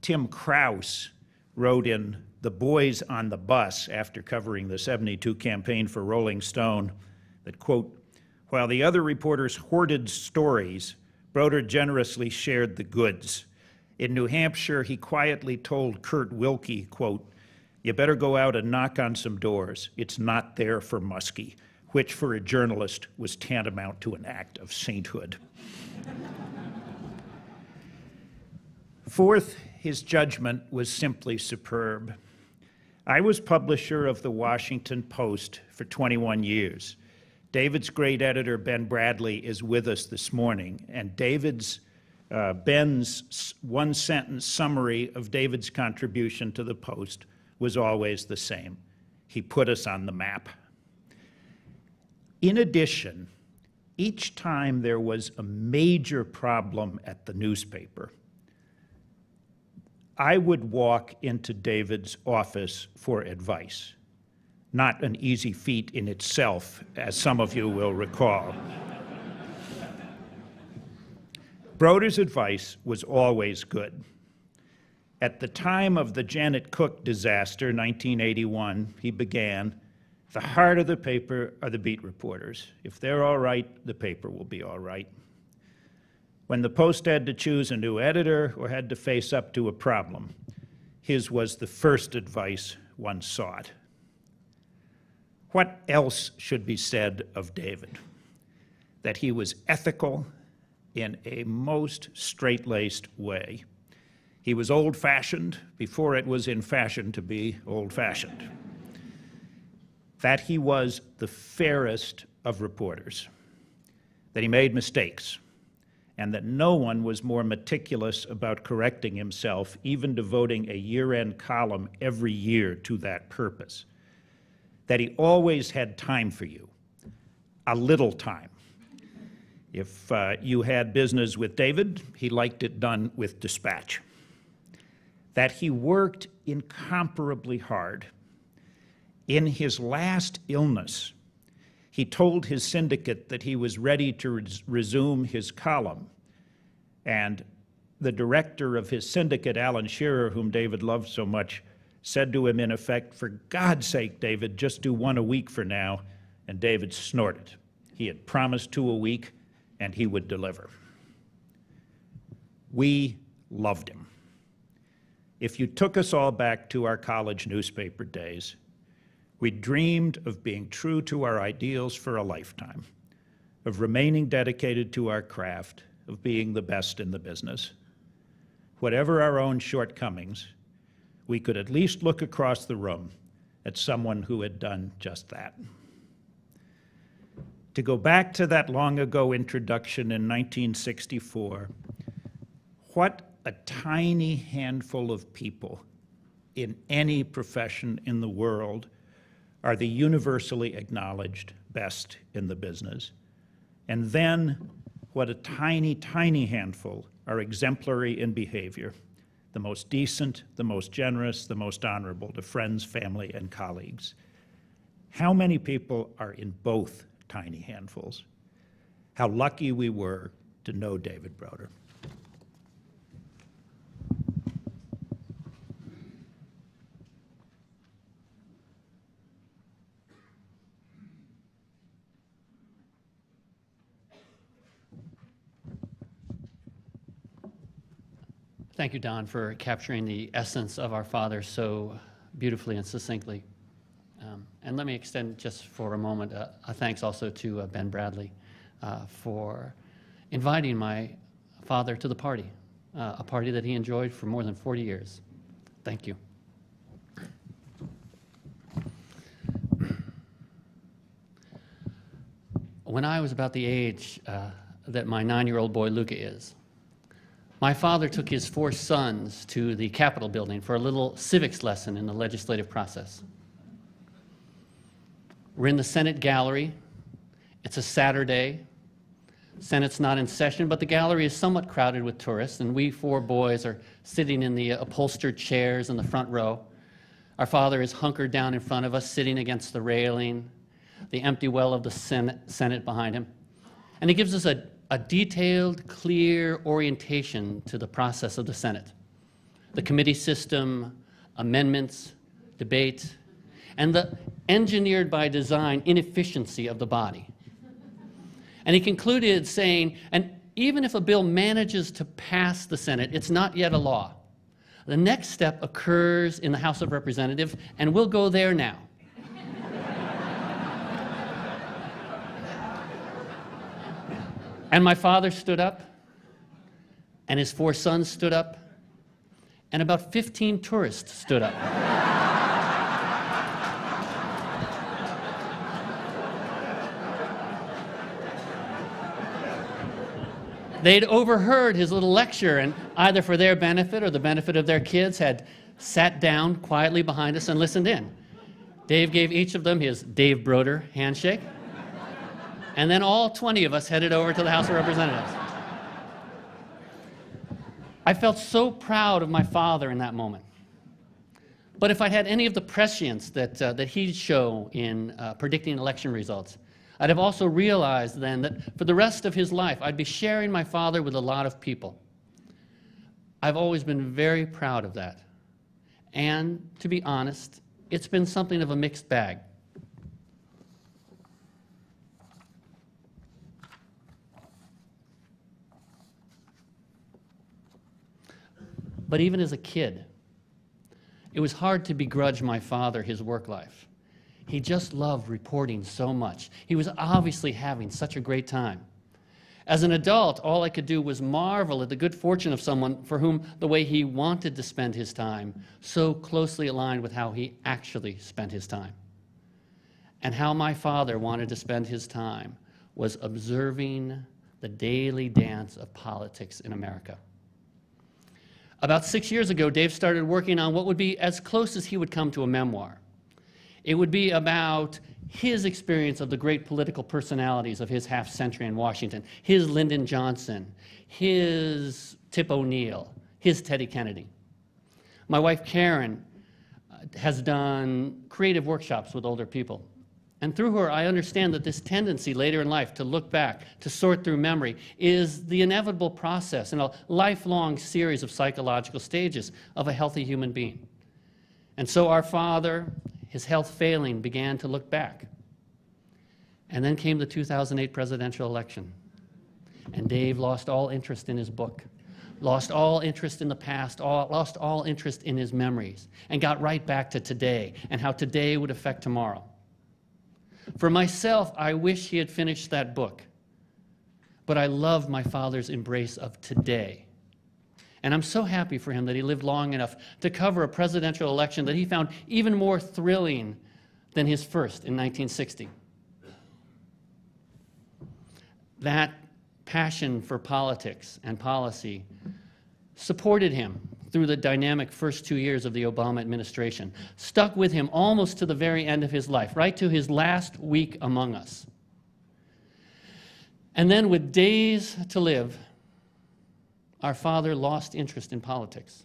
Tim Krause wrote in The Boys on the Bus, after covering the '72 campaign for Rolling Stone, that, quote, "While the other reporters hoarded stories, Broder generously shared the goods. In New Hampshire, he quietly told Kurt Wilkie, quote, 'You better go out and knock on some doors. It's not there for Muskie,' which for a journalist was tantamount to an act of sainthood." Fourth, his judgment was simply superb. I was publisher of the Washington Post for 21 years. David's great editor, Ben Bradley, is with us this morning, and Ben's one-sentence summary of David's contribution to the Post was always the same. He put us on the map. In addition, each time there was a major problem at the newspaper, I would walk into David's office for advice. Not an easy feat in itself, as some of you will recall. Broder's advice was always good. At the time of the Janet Cook disaster, 1981, he began, "The heart of the paper are the beat reporters. If they're all right, the paper will be all right." When the Post had to choose a new editor or had to face up to a problem, his was the first advice one sought. What else should be said of David? That he was ethical in a most straight-laced way. He was old-fashioned before it was in fashion to be old-fashioned. That he was the fairest of reporters. That he made mistakes, and that no one was more meticulous about correcting himself, even devoting a year-end column every year to that purpose. That he always had time for you, a little time. If you had business with David, he liked it done with dispatch. That he worked incomparably hard. In his last illness, he told his syndicate that he was ready to resume his column. And the director of his syndicate, Alan Shearer, whom David loved so much, said to him in effect, "For God's sake, David, just do one a week for now." And David snorted. He had promised 2 a week, and he would deliver. We loved him. If you took us all back to our college newspaper days, we dreamed of being true to our ideals for a lifetime, of remaining dedicated to our craft, of being the best in the business. Whatever our own shortcomings, we could at least look across the room at someone who had done just that. To go back to that long ago introduction in 1964, what a tiny handful of people in any profession in the world are the universally acknowledged best in the business. And then what a tiny, tiny handful are exemplary in behavior, the most decent, the most generous, the most honorable to friends, family, and colleagues. How many people are in both tiny handfuls? How lucky we were to know David Broder. Thank you, Don, for capturing the essence of our father so beautifully and succinctly. And let me extend just for a moment a thanks also to Ben Bradley for inviting my father to the party, a party that he enjoyed for more than 40 years. Thank you. When I was about the age that my 9-year-old boy Luca is, my father took his 4 sons to the Capitol building for a little civics lesson in the legislative process. We're in the Senate gallery. It's a Saturday. Senate's not in session, but the gallery is somewhat crowded with tourists, and we 4 boys are sitting in the upholstered chairs in the front row. Our father is hunkered down in front of us, sitting against the railing, the empty well of the Senate behind him. And he gives us a detailed, clear orientation to the process of the Senate, the committee system, amendments, debate, and the engineered by design inefficiency of the body. And he concluded saying, and even if a bill manages to pass the Senate, it's not yet a law. The next step occurs in the House of Representatives, and we'll go there now. And my father stood up, and his 4 sons stood up, and about 15 tourists stood up. They'd overheard his little lecture and either for their benefit or the benefit of their kids had sat down quietly behind us and listened in. Dave gave each of them his Dave Broder handshake, and then all 20 of us headed over to the House of Representatives. I felt so proud of my father in that moment. But if I'd had any of the prescience that he'd show in predicting election results, I'd have also realized then that for the rest of his life, I'd be sharing my father with a lot of people. I've always been very proud of that. And to be honest, it's been something of a mixed bag. But even as a kid, it was hard to begrudge my father his work life. He just loved reporting so much. He was obviously having such a great time. As an adult, all I could do was marvel at the good fortune of someone for whom the way he wanted to spend his time so closely aligned with how he actually spent his time. And how my father wanted to spend his time was observing the daily dance of politics in America. About 6 years ago, Dave started working on what would be as close as he would come to a memoir. It would be about his experience of the great political personalities of his half-century in Washington, his Lyndon Johnson, his Tip O'Neill, his Teddy Kennedy. My wife, Karen, has done creative workshops with older people. And through her, I understand that this tendency later in life to look back, to sort through memory, is the inevitable process in a lifelong series of psychological stages of a healthy human being. And so our father, his health failing, began to look back. And then came the 2008 presidential election. And Dave lost all interest in his book, lost all interest in the past, lost all interest in his memories, and got right back to today and how today would affect tomorrow. For myself, I wish he had finished that book, but I love my father's embrace of today. And I'm so happy for him that he lived long enough to cover a presidential election that he found even more thrilling than his first in 1960. That passion for politics and policy supported him through the dynamic first 2 years of the Obama administration, stuck with him almost to the very end of his life, right to his last week among us. And then with days to live, our father lost interest in politics.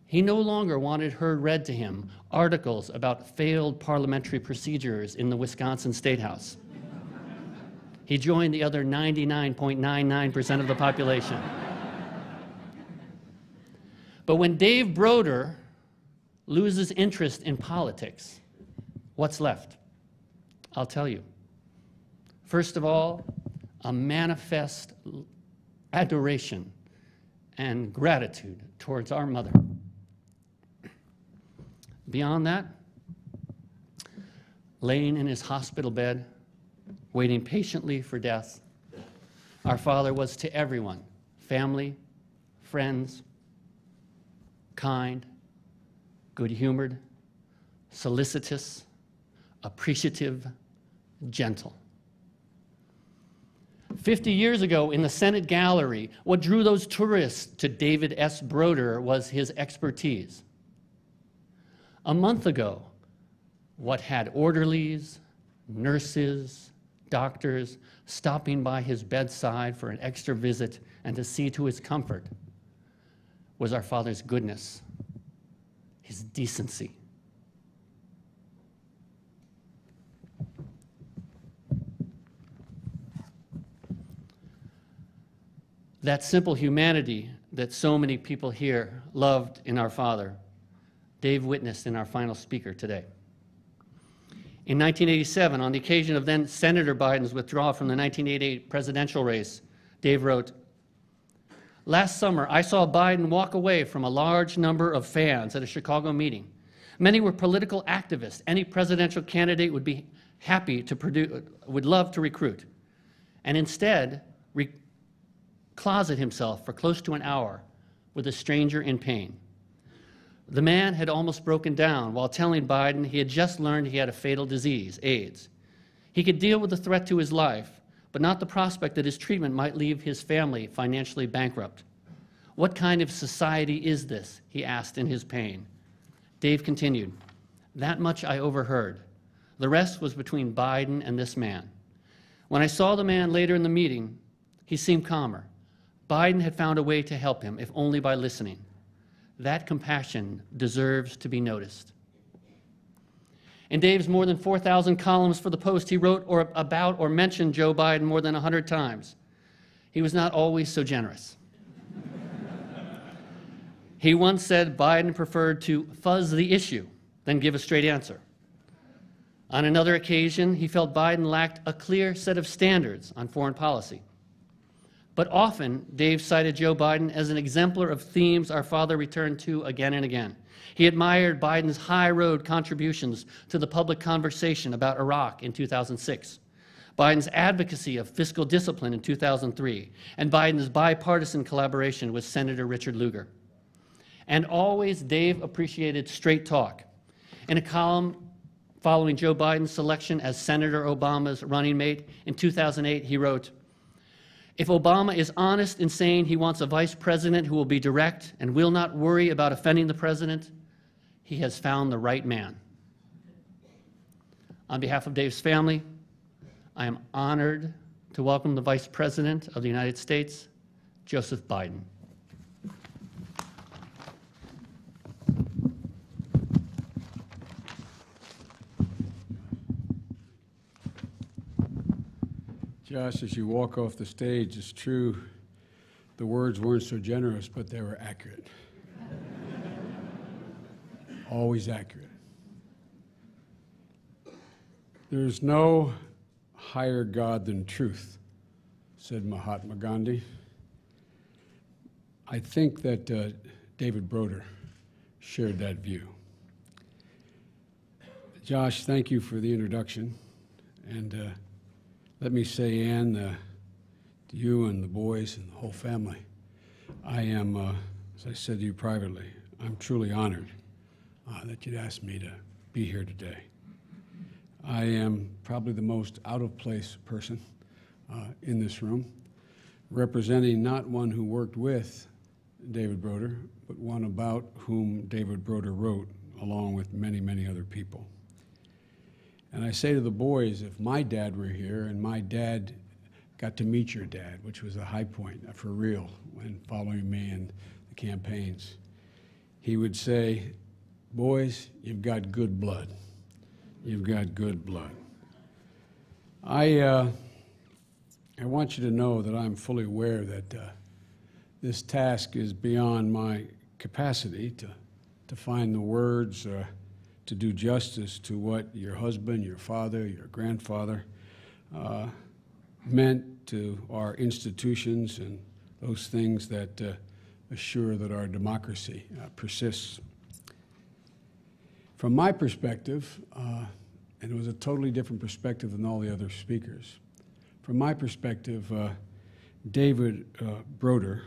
He no longer wanted heard read to him articles about failed parliamentary procedures in the Wisconsin State House. He joined the other 99.99% of the population. But when Dave Broder loses interest in politics, what's left? I'll tell you. First of all, a manifest adoration and gratitude towards our mother. Beyond that, laying in his hospital bed, waiting patiently for death, our father was to everyone, family, friends, kind, good-humored, solicitous, appreciative, gentle. 50 years ago in the Senate gallery, what drew those tourists to David S. Broder was his expertise. A month ago, what had orderlies, nurses, doctors stopping by his bedside for an extra visit and to see to his comfort was our father's goodness, his decency. That simple humanity that so many people here loved in our father, Dave witnessed in our final speaker today. In 1987, on the occasion of then Senator Biden's withdrawal from the 1988 presidential race, Dave wrote, "Last summer, I saw Biden walk away from a large number of fans at a Chicago meeting. Many were political activists any presidential candidate would be happy to would love to recruit, and instead closet himself for close to an hour with a stranger in pain. The man had almost broken down while telling Biden he had just learned he had a fatal disease, AIDS. He could deal with the threat to his life, but not the prospect that his treatment might leave his family financially bankrupt. What kind of society is this? He asked in his pain. Dave continued, that much I overheard. The rest was between Biden and this man. When I saw the man later in the meeting, he seemed calmer. Biden had found a way to help him, if only by listening. That compassion deserves to be noticed. In Dave's more than 4,000 columns for the Post, he wrote about or mentioned Joe Biden more than 100 times. He was not always so generous. He once said Biden preferred to fuzz the issue than give a straight answer. On another occasion, he felt Biden lacked a clear set of standards on foreign policy. But often, Dave cited Joe Biden as an exemplar of themes our father returned to again and again. He admired Biden's high road contributions to the public conversation about Iraq in 2006, Biden's advocacy of fiscal discipline in 2003, and Biden's bipartisan collaboration with Senator Richard Lugar. And always, Dave appreciated straight talk. In a column following Joe Biden's selection as Senator Obama's running mate in 2008, he wrote, if Obama is honest in saying he wants a vice president who will be direct and will not worry about offending the president, he has found the right man. On behalf of Dave's family, I am honored to welcome the Vice President of the United States, Joseph Biden. Josh, as you walk off the stage, it's true, the words weren't so generous, but they were accurate. Always accurate. There's no higher God than truth, said Mahatma Gandhi. I think that David Broder shared that view. Josh, thank you for the introduction. And let me say, Ann, to you and the boys and the whole family, I am, as I said to you privately, I'm truly honored that you'd asked me to be here today. I am probably the most out-of-place person in this room, representing not one who worked with David Broder, but one about whom David Broder wrote, along with many, many other people. And I say to the boys, if my dad were here and my dad got to meet your dad, which was a high point for real when following me in the campaigns, he would say, boys, you've got good blood. You've got good blood. I want you to know that I'm fully aware that this task is beyond my capacity to find the words to do justice to what your husband, your father, your grandfather meant to our institutions and those things that assure that our democracy persists. From my perspective, and it was a totally different perspective than all the other speakers, from my perspective, David Broder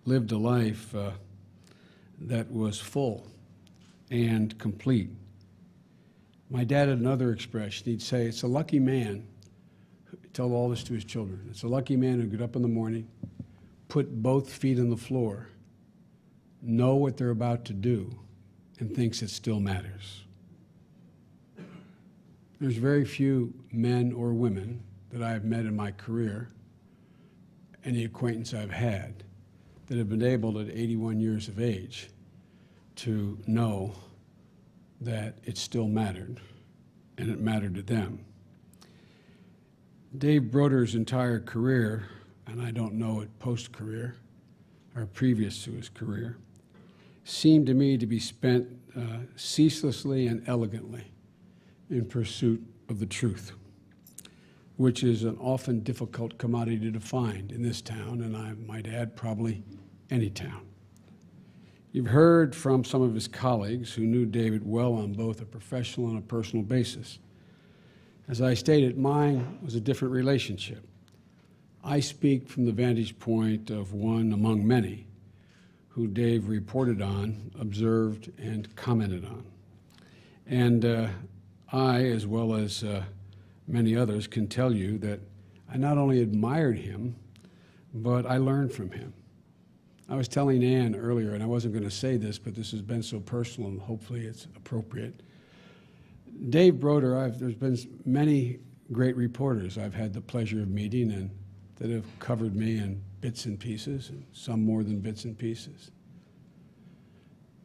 lived a life that was full and complete. My dad had another expression. He'd say, it's a lucky man, tell all this to his children, it's a lucky man who get up in the morning, put both feet on the floor, know what they're about to do, and thinks it still matters. There's very few men or women that I have met in my career, any acquaintance I've had, that have been able at 81 years of age to know that it still mattered, and it mattered to them. Dave Broder's entire career, and I don't know it post-career, or previous to his career, seemed to me to be spent ceaselessly and elegantly in pursuit of the truth, which is an often difficult commodity to find in this town, and I might add probably any town. You've heard from some of his colleagues who knew David well on both a professional and a personal basis. As I stated, mine was a different relationship. I speak from the vantage point of one among many who Dave reported on, observed, and commented on. And I, as well as many others, can tell you that I not only admired him, but I learned from him. I was telling Ann earlier, and I wasn't going to say this, but this has been so personal, and hopefully it's appropriate. Dave Broder, there's been many great reporters I've had the pleasure of meeting and that have covered me in bits and pieces, and some more than bits and pieces.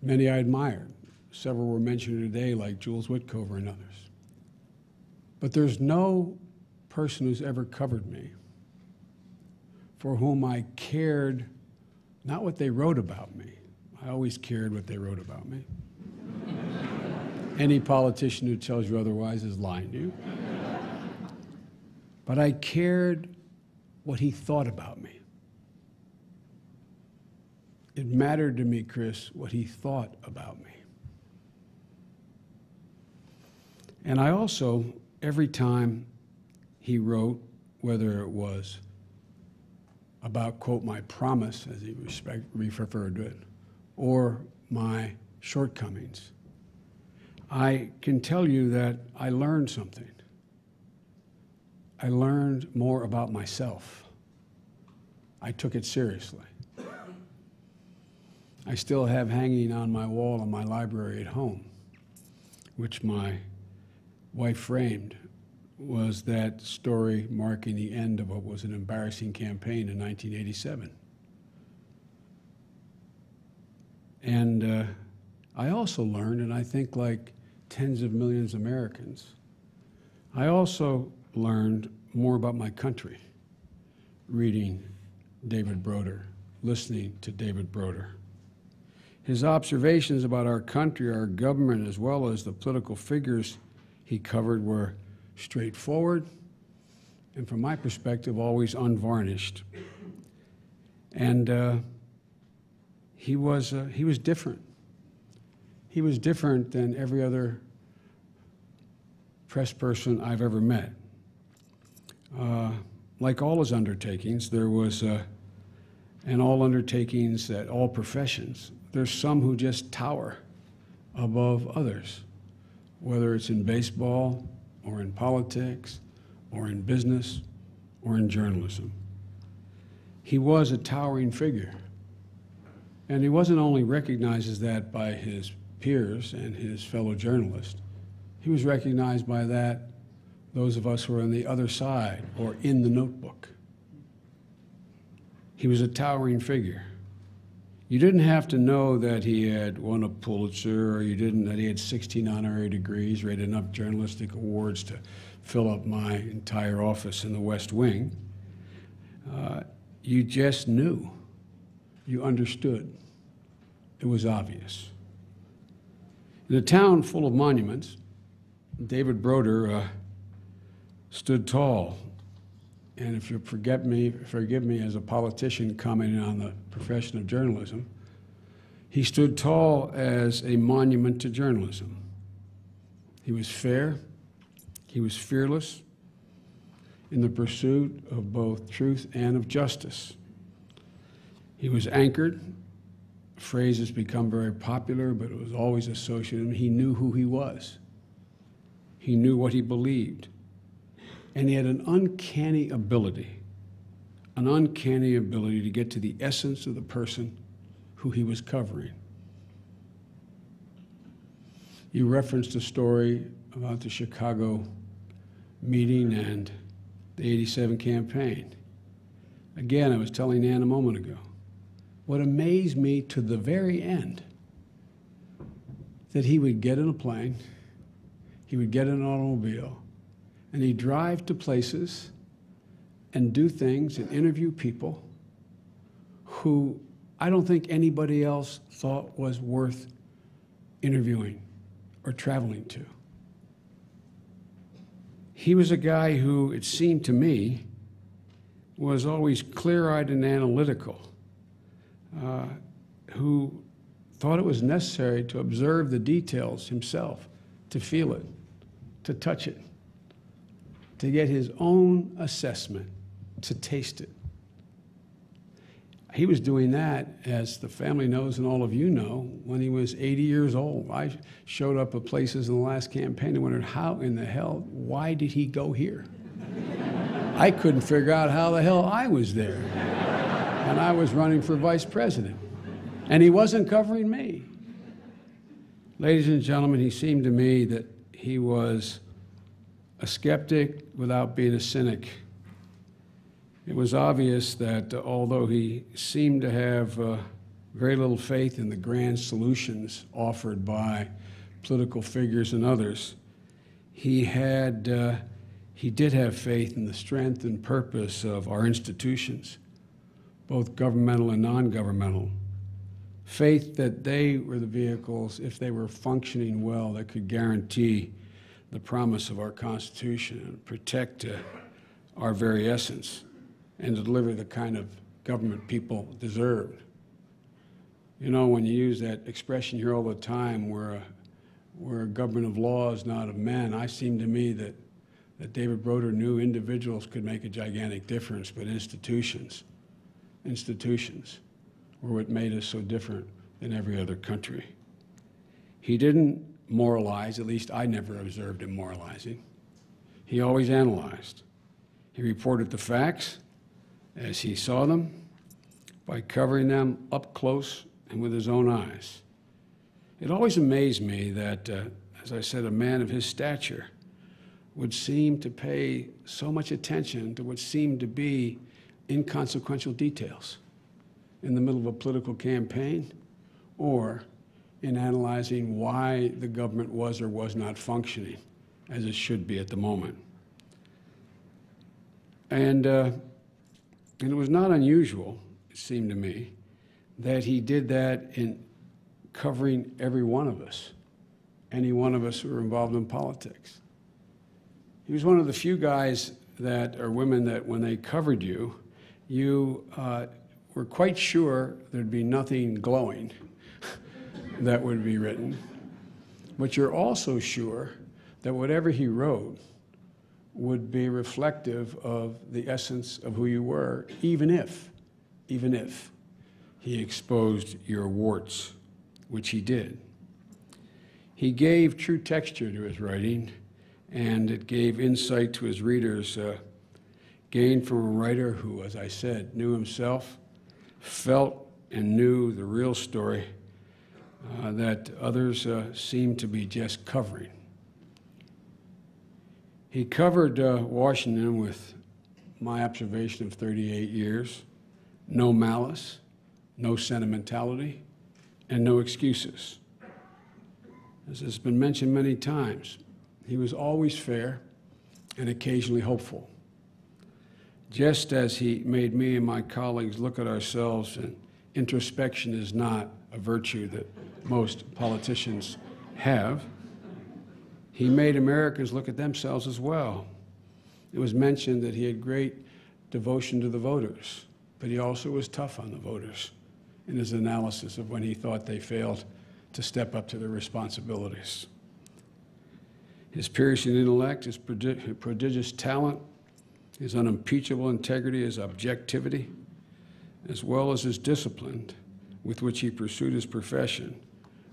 Many I admired. Several were mentioned today, like Jules Witcover and others. But there's no person who's ever covered me for whom I cared not what they wrote about me. I always cared what they wrote about me. Any politician who tells you otherwise is lying to you. But I cared what he thought about me. It mattered to me, Chris, what he thought about me. And I also, every time he wrote, whether it was about, quote, my promise, as he referred to it, or my shortcomings, I can tell you that I learned something. I learned more about myself. I took it seriously. I still have hanging on my wall in my library at home, which my wife framed, was that story marking the end of what was an embarrassing campaign in 1987. And I also learned, and I think like tens of millions of Americans, I also learned more about my country, reading David Broder, listening to David Broder. His observations about our country, our government, as well as the political figures he covered were straightforward, and from my perspective, always unvarnished. And he was different. He was different than every other press person I've ever met. Like all his undertakings, there was, and all undertakings at all professions, there's some who just tower above others, whether it's in baseball, or in politics, or in business, or in journalism. He was a towering figure. And he wasn't only recognized as that by his peers and his fellow journalists, he was recognized by that, those of us who are on the other side or in the notebook. He was a towering figure. You didn't have to know that he had won a Pulitzer, or that he had 16 honorary degrees, or had enough journalistic awards to fill up my entire office in the West Wing. You just knew. You understood. It was obvious. In a town full of monuments, David Broder stood tall. And if you forgive me as a politician commenting on the profession of journalism, he stood tall as a monument to journalism. He was fair, he was fearless in the pursuit of both truth and of justice. He was anchored. A phrase has become very popular, but it was always associated with him. He knew who he was. He knew what he believed. And he had an uncanny ability to get to the essence of the person who he was covering. You referenced a story about the Chicago meeting and the '87 campaign. Again, I was telling Ann a moment ago, what amazed me to the very end, that he would get in a plane, he would get in an automobile, and he'd drive to places and do things and interview people who I don't think anybody else thought was worth interviewing or traveling to. He was a guy who, it seemed to me, was always clear-eyed and analytical, who thought it was necessary to observe the details himself, to feel it, to touch it, to get his own assessment, to taste it. He was doing that, as the family knows and all of you know, when he was 80 years old. I showed up at places in the last campaign and wondered, how in the hell, why did he go here? I couldn't figure out how the hell I was there. And I was running for vice president. And he wasn't covering me. Ladies and gentlemen, he seemed to me that he was a skeptic without being a cynic. It was obvious that although he seemed to have very little faith in the grand solutions offered by political figures and others, he did have faith in the strength and purpose of our institutions, both governmental and non-governmental. Faith that they were the vehicles, if they were functioning well, that could guarantee the promise of our Constitution and protect our very essence and to deliver the kind of government people deserved. You know, when you use that expression here all the time, we're a government of laws, not of men, I seem to me that David Broder knew individuals could make a gigantic difference, but institutions were what made us so different than every other country. He didn't moralize, at least I never observed him moralizing. He always analyzed. He reported the facts as he saw them by covering them up close and with his own eyes. It always amazed me that, as I said, a man of his stature would seem to pay so much attention to what seemed to be inconsequential details in the middle of a political campaign or in analyzing why the government was or was not functioning as it should be at the moment. And it was not unusual, it seemed to me, that he did that in covering every one of us, any one of us who were involved in politics. He was one of the few guys that, or women that when they covered you, you were quite sure there'd be nothing glowing that would be written, but you're also sure that whatever he wrote would be reflective of the essence of who you were, even if he exposed your warts, which he did. He gave true texture to his writing, and it gave insight to his readers, gained from a writer who, as I said, knew himself, felt and knew the real story that others seemed to be just covering. He covered Washington with my observation of 38 years, no malice, no sentimentality, and no excuses. As has been mentioned many times, he was always fair and occasionally hopeful. Just as he made me and my colleagues look at ourselves, and introspection is not a virtue that most politicians have, he made Americans look at themselves as well. It was mentioned that he had great devotion to the voters, but he also was tough on the voters in his analysis of when he thought they failed to step up to their responsibilities. His piercing intellect, his prodigious talent, his unimpeachable integrity, his objectivity, as well as his discipline with which he pursued his profession,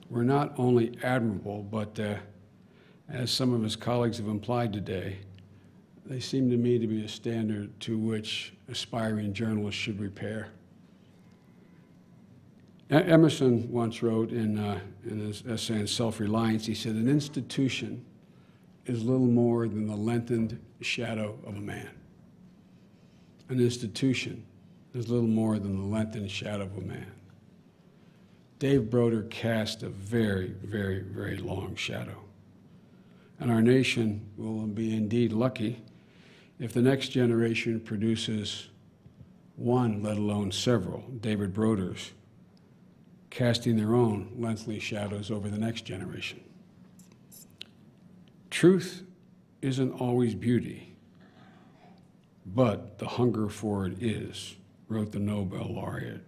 were not only admirable, but as some of his colleagues have implied today, they seem to me to be a standard to which aspiring journalists should repair. Emerson once wrote in his essay on self-reliance, he said, an institution is little more than the lengthened shadow of a man. An institution is little more than the lengthened shadow of a man. Dave Broder cast a very, very, very long shadow. And our nation will be indeed lucky if the next generation produces one, let alone several, David Broders, casting their own lengthy shadows over the next generation. Truth isn't always beauty, but the hunger for it is, wrote the Nobel laureate,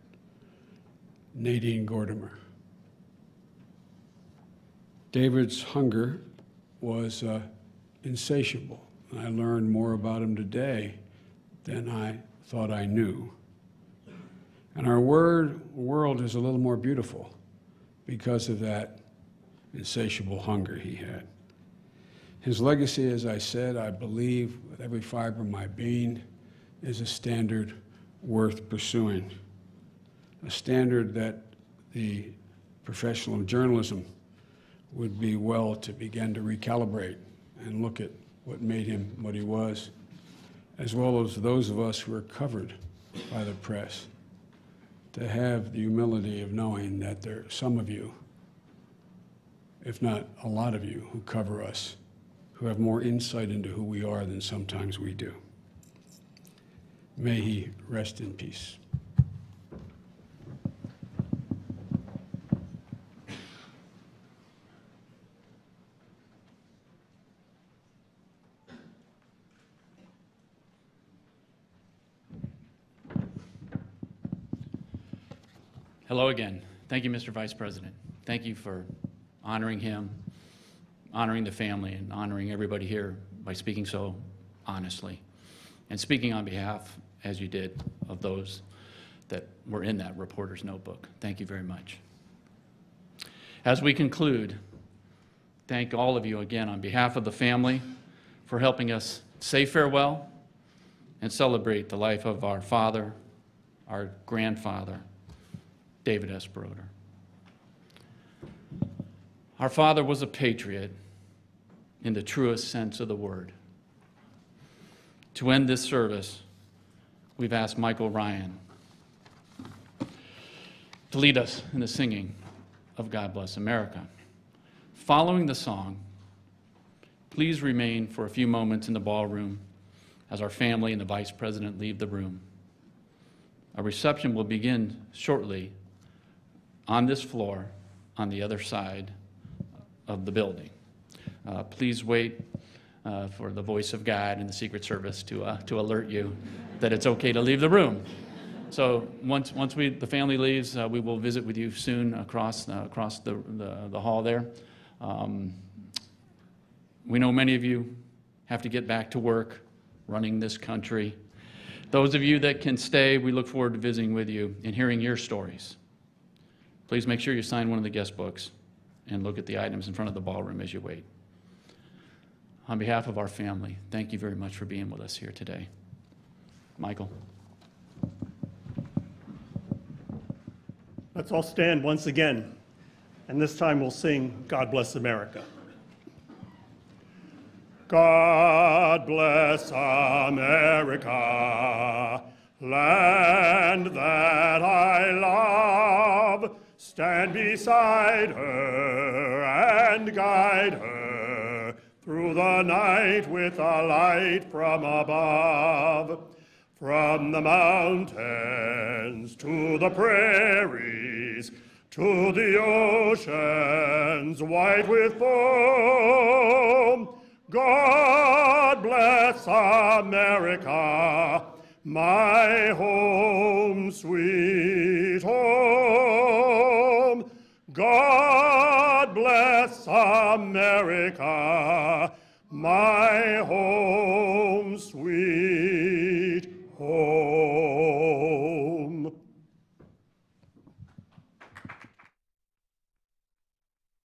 Nadine Gordimer. David's hunger was insatiable. I learned more about him today than I thought I knew. And our world is a little more beautiful because of that insatiable hunger he had. His legacy, as I said, I believe with every fiber of my being, is a standard worth pursuing, a standard that the profession of journalism would be well to begin to recalibrate and look at what made him what he was, as well as those of us who are covered by the press, to have the humility of knowing that there are some of you, if not a lot of you, who cover us, who have more insight into who we are than sometimes we do. May he rest in peace. Hello again. Thank you, Mr. Vice President. Thank you for honoring him, honoring the family, and honoring everybody here by speaking so honestly, and speaking on behalf, as you did, of those that were in that reporter's notebook. Thank you very much. As we conclude, thank all of you again on behalf of the family for helping us say farewell and celebrate the life of our father, our grandfather, David S. Broder. Our father was a patriot in the truest sense of the word. To end this service, we've asked Michael Ryan to lead us in the singing of God Bless America. Following the song, please remain for a few moments in the ballroom as our family and the Vice President leave the room. A reception will begin shortly on this floor on the other side of the building. Please wait for the voice of God and the Secret Service to alert you that it's okay to leave the room. So once the family leaves, we will visit with you soon across the hall there. We know many of you have to get back to work running this country. Those of you that can stay, we look forward to visiting with you and hearing your stories. Please make sure you sign one of the guest books and look at the items in front of the ballroom as you wait. On behalf of our family, thank you very much for being with us here today. Michael. Let's all stand once again, and this time we'll sing God Bless America. God bless America, land that I love. Stand beside her and guide her through the night with a light from above. From the mountains to the prairies, to the oceans white with foam, God bless America, my home, sweet home. God bless America, my home, sweet